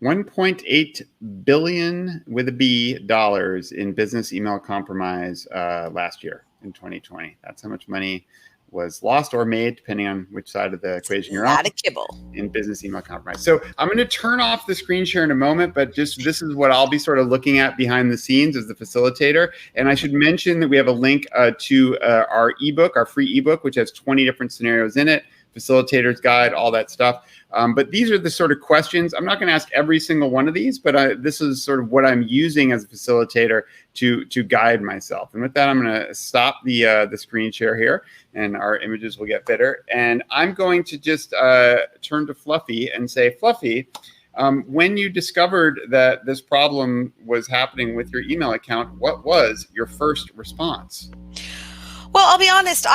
[SPEAKER 2] $1.8 billion with a B dollars in business email compromise last year in 2020. That's how much money was lost or made, depending on which side of the equation you're on.
[SPEAKER 4] Not a kibble.
[SPEAKER 2] In business email compromise. So I'm going to turn off the screen share in a moment, but just this is what I'll be sort of looking at behind the scenes as the facilitator. And I should mention that we have a link to our ebook, our free ebook, which has 20 different scenarios in it. Facilitator's guide, all that stuff. But these are the sort of questions. I'm not going to ask every single one of these, but this is sort of what I'm using as a facilitator to guide myself. And with that, I'm going to stop the screen share here, and our images will get better. And I'm going to just turn to Fluffy and say, Fluffy, when you discovered that this problem was happening with your email account, what was your first response?
[SPEAKER 4] Well, I'll be honest.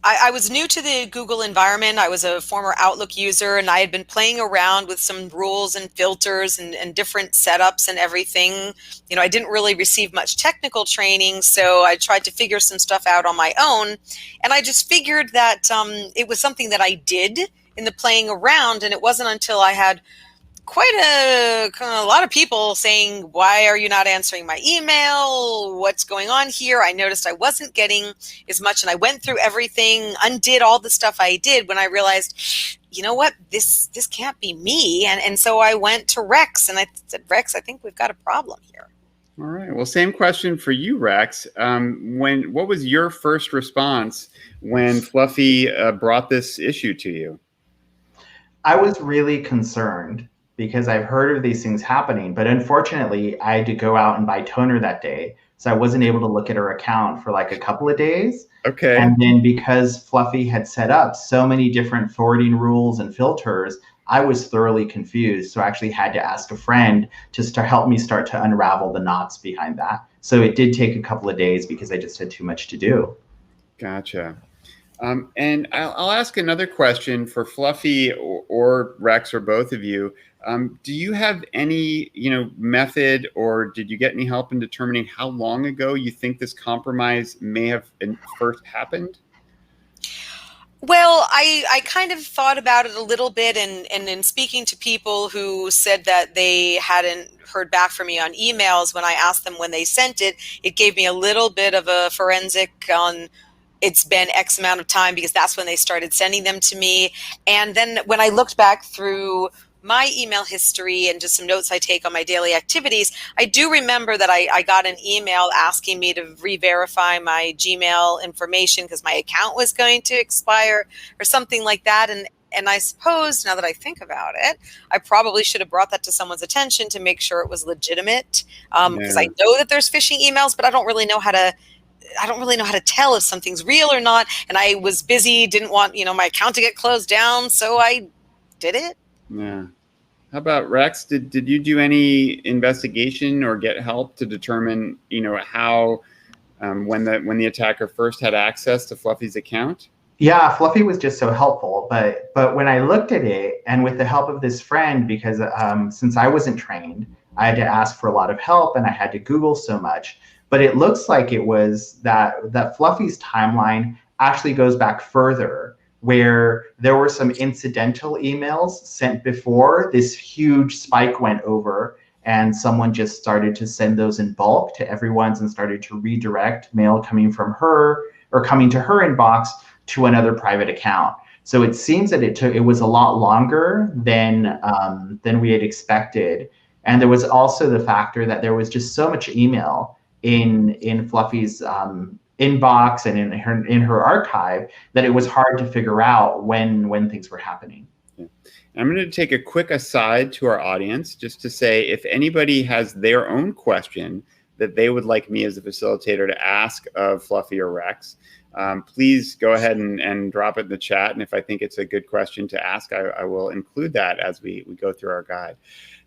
[SPEAKER 4] I was new to the Google environment. I was a former Outlook user, and I had been playing around with some rules and filters and different setups and everything. I didn't really receive much technical training, so I tried to figure some stuff out on my own. And I just figured that it was something that I did in the playing around, and it wasn't until I had quite a lot of people saying, why are you not answering my email? What's going on here? I noticed I wasn't getting as much, and I went through everything, undid all the stuff I did when I realized, you know what, this can't be me. And so I went to Rex, and I said, Rex, I think we've got a problem here.
[SPEAKER 2] All right. Well, same question for you, Rex. What was your first response when Fluffy brought this issue to you?
[SPEAKER 3] I was really concerned, because I've heard of these things happening, but unfortunately I had to go out and buy toner that day. So I wasn't able to look at her account for like a couple of days.
[SPEAKER 2] Okay.
[SPEAKER 3] And then because Fluffy had set up so many different forwarding rules and filters, I was thoroughly confused. So I actually had to ask a friend to help me start to unravel the knots behind that. So it did take a couple of days because I just had too much to do.
[SPEAKER 2] Gotcha. And I'll ask another question for Fluffy or Rex or both of you. Do you have any, method, or did you get any help in determining how long ago you think this compromise may have first happened?
[SPEAKER 4] Well, I kind of thought about it a little bit, and in speaking to people who said that they hadn't heard back from me on emails when I asked them when they sent it, it gave me a little bit of a forensic on it's been X amount of time, because that's when they started sending them to me. And then when I looked back through my email history and just some notes I take on my daily activities, I do remember that I got an email asking me to re-verify my Gmail information because my account was going to expire or something like that. And I suppose, now that I think about it, I probably should have brought that to someone's attention to make sure it was legitimate, because I know that there's phishing emails, but I don't really know how to tell if something's real or not. And I was busy, didn't want, my account to get closed down, so I did it.
[SPEAKER 2] Yeah. How about Rex? Did you do any investigation or get help to determine, how when the attacker first had access to Fluffy's account?
[SPEAKER 3] Yeah, Fluffy was just so helpful. But when I looked at it, and with the help of this friend, because since I wasn't trained, I had to ask for a lot of help, and I had to Google so much. But it looks like it was that Fluffy's timeline actually goes back further, where there were some incidental emails sent before this huge spike went over, and someone just started to send those in bulk to everyone's and started to redirect mail coming from her or coming to her inbox to another private account. So it seems that it was a lot longer than we had expected. And there was also the factor that there was just so much email in Fluffy's inbox and in her archive that it was hard to figure out when things were happening.
[SPEAKER 2] Yeah. I'm going to take a quick aside to our audience just to say, if anybody has their own question that they would like me as a facilitator to ask of Fluffy or Rex, please go ahead and drop it in the chat. And if I think it's a good question to ask, I will include that as we go through our guide.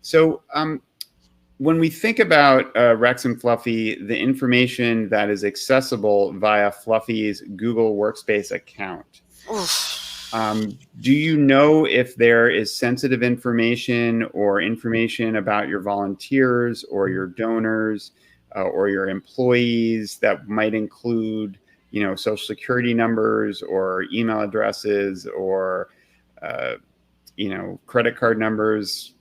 [SPEAKER 2] So when we think about Rex and Fluffy, the information that is accessible via Fluffy's Google Workspace account, do you know if there is sensitive information or information about your volunteers or your donors or your employees that might include, social security numbers or email addresses or, credit card numbers?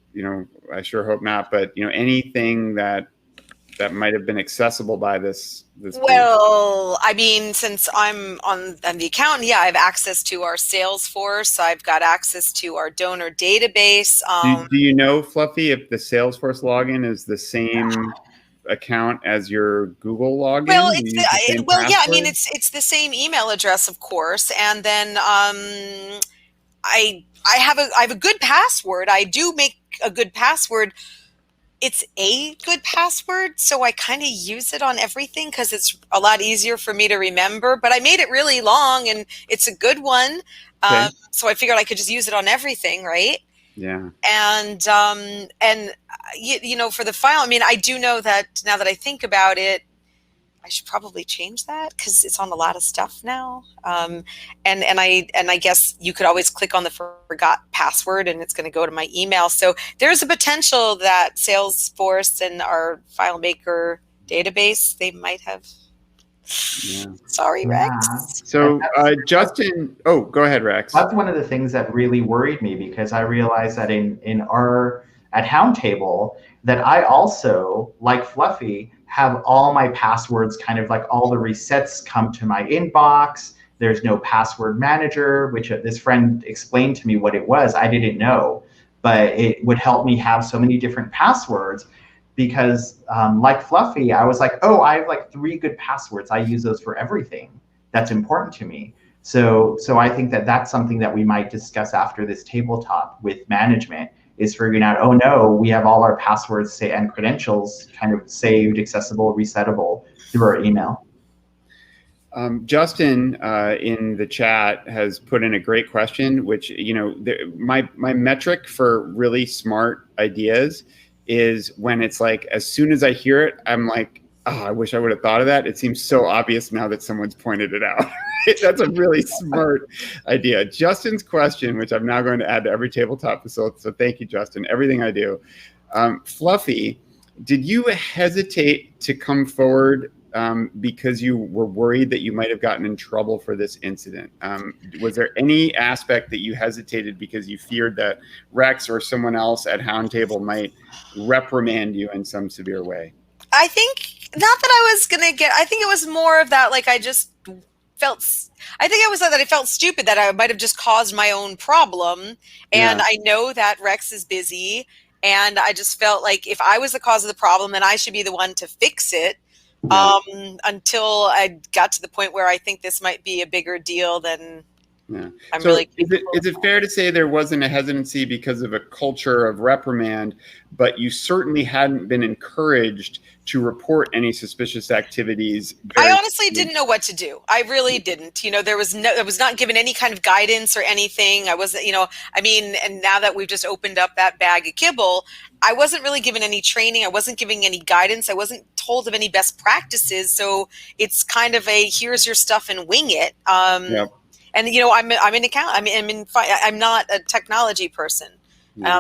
[SPEAKER 2] I sure hope not, but anything that might have been accessible by this.
[SPEAKER 4] Well, I mean, since I'm on the account, yeah, I have access to our Salesforce. I've got access to our donor database.
[SPEAKER 2] Do you know, Fluffy, if the Salesforce login is the same account as your Google login?
[SPEAKER 4] Well, yeah, I mean, it's the same email address, of course, and then I have a good password. I do make a good password. It's a good password, so I kind of use it on everything because it's a lot easier for me to remember. But I made it really long, and it's a good one. Okay. So I figured I could just use it on everything, right?
[SPEAKER 2] Yeah.
[SPEAKER 4] And for the file, I mean, I do know that now that I think about it, I should probably change that because it's on a lot of stuff now. And I guess you could always click on the forgot password and it's going to go to my email. So there's a potential that Salesforce and our FileMaker database, they might have. Yeah. Sorry, Rex.
[SPEAKER 2] So Justin, go ahead, Rex.
[SPEAKER 3] That's one of the things that really worried me, because I realized that at RoundTable that I also, like Fluffy, have all my passwords, kind of like all the resets come to my inbox. There's no password manager, which this friend explained to me what it was. I didn't know, but it would help me have so many different passwords because like Fluffy, I was like, I have like 3 good passwords. I use those for everything that's important to me. So I think that that's something that we might discuss after this tabletop with management, is figuring out, we have all our passwords and credentials kind of saved, accessible, resettable through our email.
[SPEAKER 2] Justin in the chat has put in a great question, which, my metric for really smart ideas is when it's like, as soon as I hear it, I'm like, I wish I would have thought of that. It seems so obvious now that someone's pointed it out. That's a really smart idea. Justin's question, which I'm now going to add to every tabletop facility. So thank you, Justin. Everything I do. Fluffy, Did you hesitate to come forward because you were worried that you might have gotten in trouble for this incident? Was there any aspect that you hesitated because you feared that Rex or someone else at RoundTable might reprimand you in some severe way?
[SPEAKER 4] I think not that I was going to get, I think it was more of that, like I just felt, I think it was that I felt stupid that I might have just caused my own problem. And I know that Rex is busy. And I just felt like if I was the cause of the problem, then I should be the one to fix it. Until I got to the point where I think this might be a bigger deal than I'm
[SPEAKER 2] so
[SPEAKER 4] really.
[SPEAKER 2] Is it fair to say there wasn't a hesitancy because of a culture of reprimand, but you certainly hadn't been encouraged to report any suspicious activities?
[SPEAKER 4] I honestly didn't know what to do. I really didn't. You know, I was not given any kind of guidance or anything. I wasn't, I mean, and now that we've just opened up that bag of kibble, I wasn't really given any training. I wasn't giving any guidance. I wasn't told of any best practices. So it's kind of a, here's your stuff and wing it. And I'm an account. I'm not a technology person.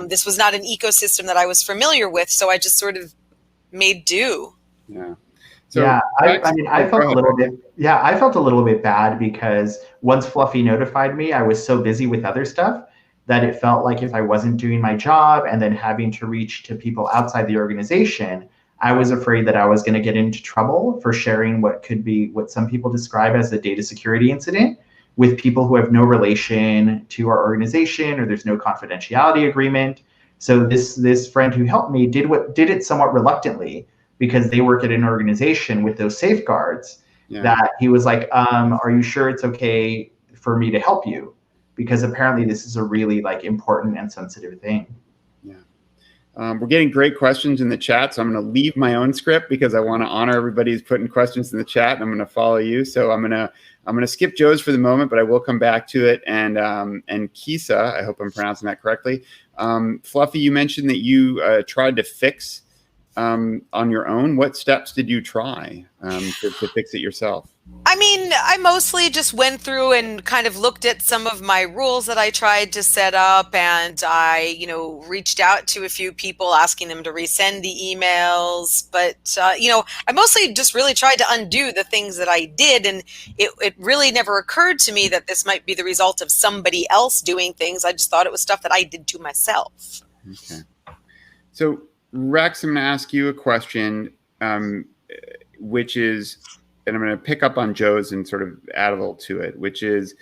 [SPEAKER 4] This was not an ecosystem that I was familiar with, so I just sort of made do.
[SPEAKER 2] So
[SPEAKER 3] I felt a little bit. Yeah, I felt a little bit bad because once Fluffy notified me, I was so busy with other stuff that it felt like if I wasn't doing my job and then having to reach to people outside the organization, I was afraid that I was going to get into trouble for sharing what could be what some people describe as a data security incident with people who have no relation to our organization, or there's no confidentiality agreement. So this friend who helped me did it somewhat reluctantly because they work at an organization with those safeguards. That he was like, are you sure it's okay for me to help you? Because apparently this is a really important and sensitive thing.
[SPEAKER 2] We're getting great questions in the chat, so I'm going to leave my own script because I want to honor everybody who's putting questions in the chat, and I'm going to follow you. So I'm going to skip Joe's for the moment, but I will come back to it. And Kisa, I hope I'm pronouncing that correctly. Fluffy, you mentioned that you tried to fix on your own. What steps did you try to fix it yourself?
[SPEAKER 4] I mean, I mostly just went through and kind of looked at some of my rules that I tried to set up, and I, reached out to a few people asking them to resend the emails. But, I mostly just really tried to undo the things that I did, and it really never occurred to me that this might be the result of somebody else doing things. I just thought it was stuff that I did to myself.
[SPEAKER 2] Okay. So, Rex, I'm going to ask you a question, which is, and I'm going to pick up on Joe's and sort of add a little to it, which is,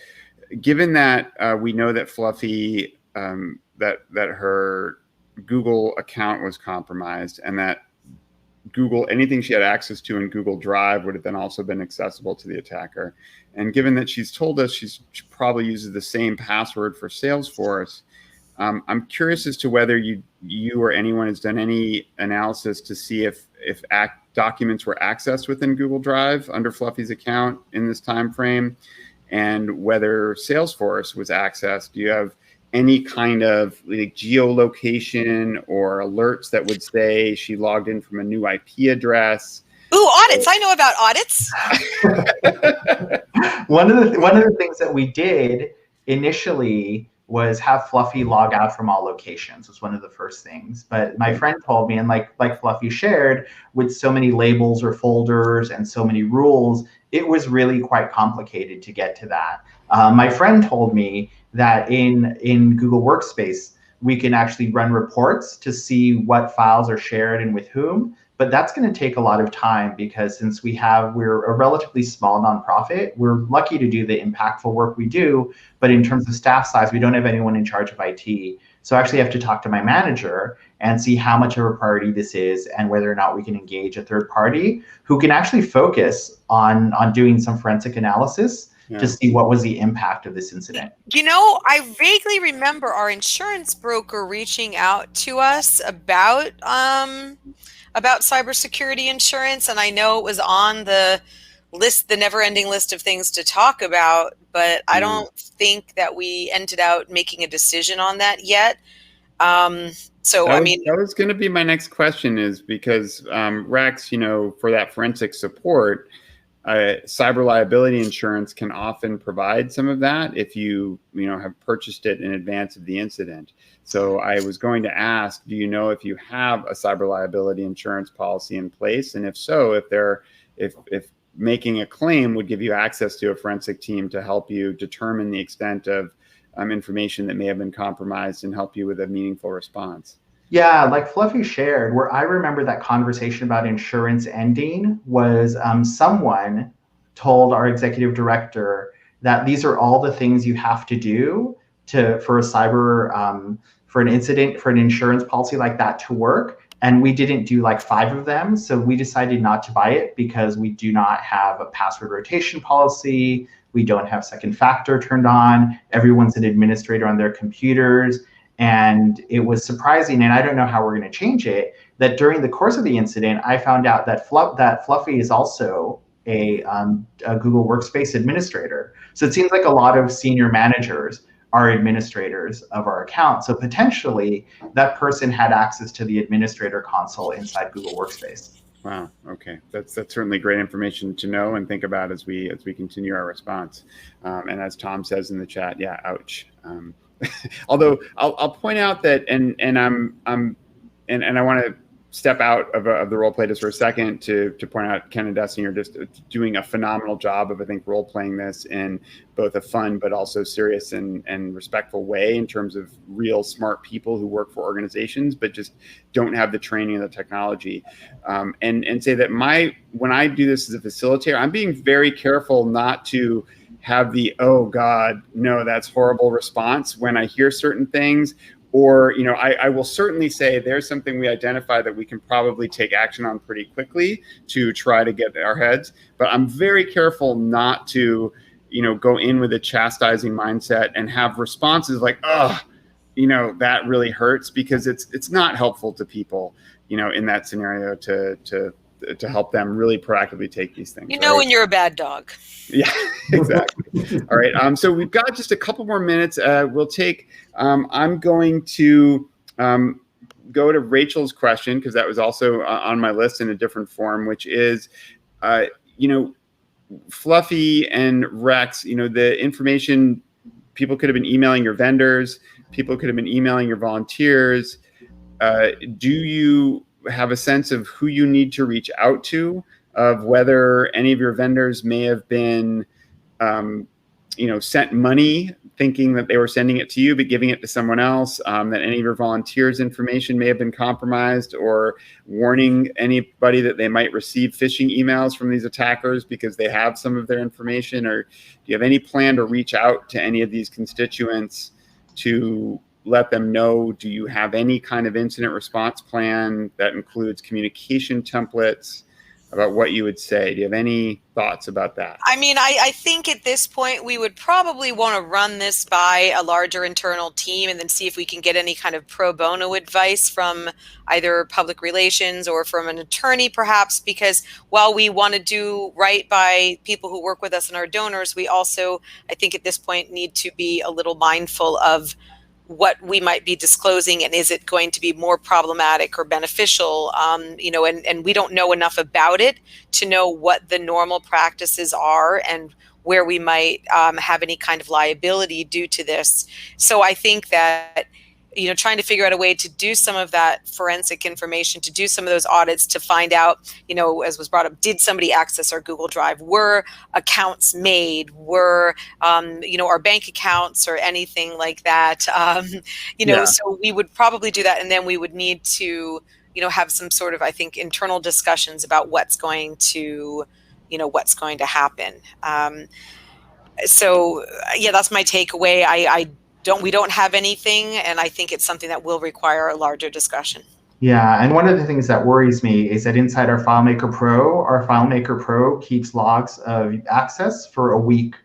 [SPEAKER 2] given that we know that Fluffy, that her Google account was compromised, and that Google, anything she had access to in Google Drive would have then also been accessible to the attacker. And given that she's told us she probably uses the same password for Salesforce, I'm curious as to whether you or anyone has done any analysis to see if documents were accessed within Google Drive under Fluffy's account in this time frame, and whether Salesforce was accessed. Do you have any kind of geolocation or alerts that would say she logged in from a new IP address?
[SPEAKER 4] Ooh, audits! I know about audits.
[SPEAKER 3] One of the things that we did initially was have Fluffy log out from all locations. Was one of the first things. But my friend told me, and like Fluffy shared, with so many labels or folders and so many rules, it was really quite complicated to get to that. My friend told me that in Google Workspace, we can actually run reports to see what files are shared and with whom. But that's going to take a lot of time because since we're a relatively small nonprofit, we're lucky to do the impactful work we do. But in terms of staff size, we don't have anyone in charge of IT. So I actually have to talk to my manager and see how much of a priority this is and whether or not we can engage a third party who can actually focus on doing some forensic analysis to see what was the impact of this incident.
[SPEAKER 4] I vaguely remember our insurance broker reaching out to us about cybersecurity insurance, and I know it was on the list, the never-ending list of things to talk about, but I don't think that we ended out making a decision on that yet.
[SPEAKER 2] That was going to be my next question, is because Rex, for that forensic support, cyber liability insurance can often provide some of that if you have purchased it in advance of the incident. So I was going to ask, do you know if you have a cyber liability insurance policy in place, and if so, if making a claim would give you access to a forensic team to help you determine the extent of information that may have been compromised and help you with a meaningful response.
[SPEAKER 3] Yeah, like Fluffy shared, where I remember that conversation about insurance ending was someone told our executive director that these are all the things you have to do for a cyber, for an incident, for an insurance policy like that to work. And we didn't do like 5 of them. So we decided not to buy it because we do not have a password rotation policy. We don't have second factor turned on. Everyone's an administrator on their computers. And it was surprising, and I don't know how we're going to change it, that during the course of the incident, I found out that Fluffy is also a Google Workspace administrator. So it seems like a lot of senior managers are administrators of our account. So potentially that person had access to the administrator console inside Google Workspace.
[SPEAKER 2] Wow. Okay, that's certainly great information to know and think about as we continue our response. And as Tom says in the chat, yeah, ouch. Although I'll point out that, and I want to step out of the role play just for a second to point out Ken and Destiny are just doing a phenomenal job of, I think, role playing this in both a fun but also serious and respectful way in terms of real smart people who work for organizations but just don't have the training and the technology. And say that when I do this as a facilitator, I'm being very careful not to have the, oh God, no, that's horrible response when I hear certain things. Or, I will certainly say there's something we identify that we can probably take action on pretty quickly to try to get our heads. But I'm very careful not to, go in with a chastising mindset and have responses like, oh, that really hurts, because it's not helpful to people, in that scenario to help them really proactively take these things.
[SPEAKER 4] When you're a bad dog.
[SPEAKER 2] Yeah, exactly. All right. So we've got just a couple more minutes. We'll take, I'm going to go to Rachel's question, because that was also on my list in a different form, which is, Fluffy and Rex, the information, people could have been emailing your vendors, people could have been emailing your volunteers. Do you have a sense of who you need to reach out to, of whether any of your vendors may have been, sent money thinking that they were sending it to you, but giving it to someone else, that any of your volunteers' information may have been compromised, or warning anybody that they might receive phishing emails from these attackers because they have some of their information? Or do you have any plan to reach out to any of these constituents to let them know? Do you have any kind of incident response plan that includes communication templates about what you would say? Do you have any thoughts about that?
[SPEAKER 4] I think at this point we would probably want to run this by a larger internal team and then see if we can get any kind of pro bono advice from either public relations or from an attorney perhaps, because while we want to do right by people who work with us and our donors, we also, I think at this point, need to be a little mindful of what we might be disclosing, and is it going to be more problematic or beneficial, and we don't know enough about it to know what the normal practices are and where we might have any kind of liability due to this. So I think that trying to figure out a way to do some of that forensic information, to do some of those audits, to find out, as was brought up, did somebody access our Google Drive? Were accounts made? Were, our bank accounts or anything like that? So we would probably do that. And then we would need to, have some sort of, I think, internal discussions about what's going to happen. That's my takeaway. We don't have anything, and I think it's something that will require a larger discussion.
[SPEAKER 3] Yeah, and one of the things that worries me is that inside our FileMaker Pro keeps logs of access for a week.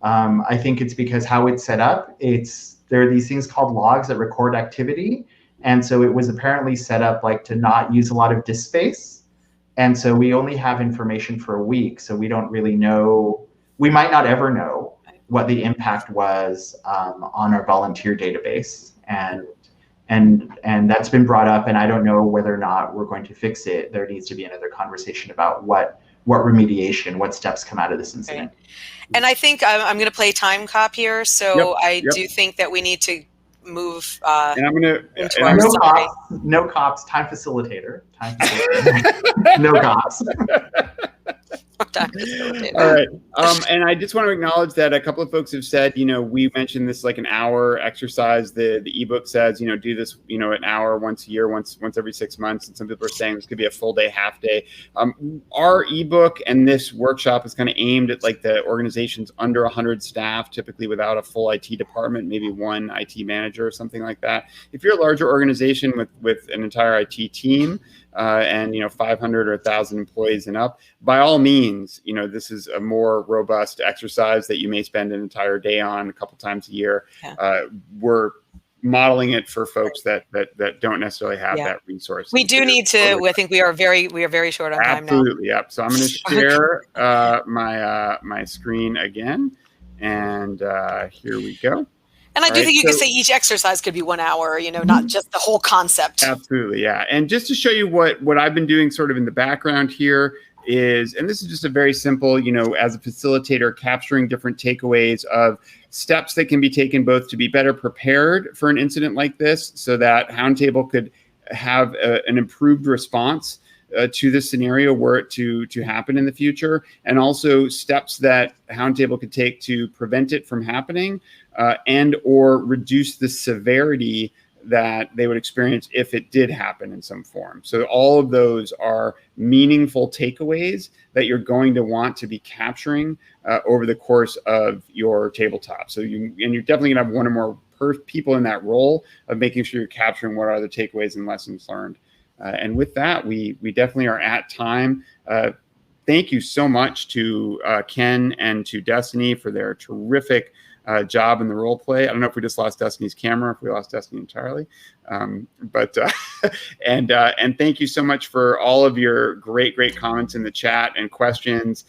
[SPEAKER 3] I think it's because how it's set up, there are these things called logs that record activity, and so it was apparently set up like to not use a lot of disk space, and so we only have information for a week, so we don't really know, we might not ever know what the impact was on our volunteer database, and that's been brought up, and I don't know whether or not we're going to fix it. There needs to be another conversation about what what remediation, what steps come out of this incident.
[SPEAKER 4] And I think I'm going to play time cop here. So I do think that we need to move
[SPEAKER 2] and I'm gonna
[SPEAKER 4] into our
[SPEAKER 3] no cops, time facilitator. No cops.
[SPEAKER 2] All right. And I just want to acknowledge that a couple of folks have said, we mentioned this like an hour exercise. The ebook says, do this, an hour once a year, once every 6 months. And some people are saying this could be a full day, half day. Our ebook and this workshop is kind of aimed at like the organizations under 100 staff, typically without a full IT department, maybe one IT manager or something like that. If you're a larger organization with an entire IT team, and 500 or 1,000 employees and up, by all means, this is a more robust exercise that you may spend an entire day on a couple times a year. We're modeling it for folks that don't necessarily have that resource.
[SPEAKER 4] We do need to. I think we are very short on time now.
[SPEAKER 2] Absolutely, yep. So I'm going to share my screen again, and here we go.
[SPEAKER 4] And I do think you could say each exercise could be 1 hour, not just the whole concept.
[SPEAKER 2] Absolutely, yeah. And just to show you what I've been doing sort of in the background here is, and this is just a very simple, as a facilitator, capturing different takeaways of steps that can be taken both to be better prepared for an incident like this so that RoundTable could have an improved response to this scenario were it to happen in the future, and also steps that RoundTable could take to prevent it from happening and or reduce the severity that they would experience if it did happen in some form. So all of those are meaningful takeaways that you're going to want to be capturing over the course of your tabletop. So you're definitely gonna have one or more people in that role of making sure you're capturing what are the takeaways and lessons learned. And with that, we definitely are at time. Thank you so much to Ken and to Destiny for their terrific job in the role play. I don't know if we just lost Destiny's camera, if we lost Destiny entirely, but and thank you so much for all of your great comments in the chat and questions.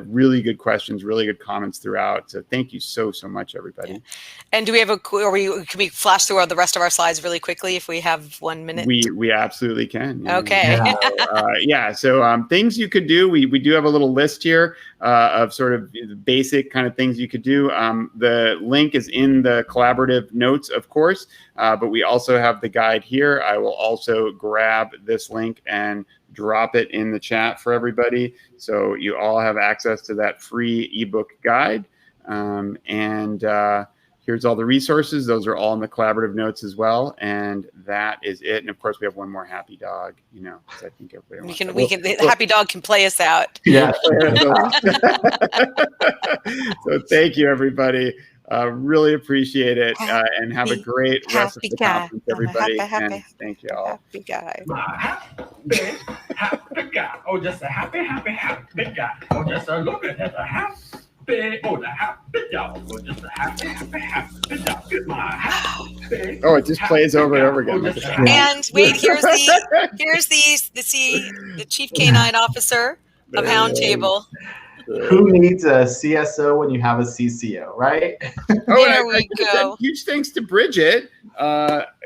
[SPEAKER 2] Really good questions, really good comments throughout. So thank you so much, everybody.
[SPEAKER 4] Yeah. And do we have can we flash through the rest of our slides really quickly if we have 1 minute?
[SPEAKER 2] We absolutely can. Yeah.
[SPEAKER 4] Okay.
[SPEAKER 2] So things you could do. We do have a little list here of sort of basic kind of things you could do. The link is in the collaborative notes, of course, but we also have the guide here. I will also grab this link and drop it in the chat for everybody, so you all have access to that free ebook guide. Here's all the resources. Those are all in the collaborative notes as well, and that is it. And of course, we have one more happy dog. Because I think everybody wants
[SPEAKER 4] the happy dog can play us out.
[SPEAKER 3] Yeah.
[SPEAKER 2] So thank you, everybody. Really appreciate it, and have a great rest of the conference, everybody. And thank you all.
[SPEAKER 4] Happy guy.
[SPEAKER 7] Happy guy. Oh, just a happy guy. Oh, just a look at that. The happy dog. Oh, just a happy dog.
[SPEAKER 2] Oh, it just plays over and over again.
[SPEAKER 4] And wait, here's the chief canine officer of RoundTable.
[SPEAKER 3] Who needs a CSO when you have a CCO, right?
[SPEAKER 4] There we go.
[SPEAKER 2] Huge thanks to Bridget,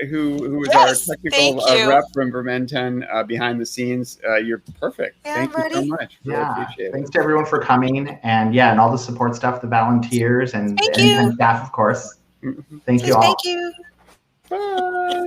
[SPEAKER 2] who was our technical rep from Vermenten behind the scenes. You're perfect. Thank you so much. Really appreciate it.
[SPEAKER 3] Thanks to everyone for coming, and and all the support staff, the volunteers, and staff, of course. Thank you all.
[SPEAKER 4] Thank you.
[SPEAKER 2] Bye.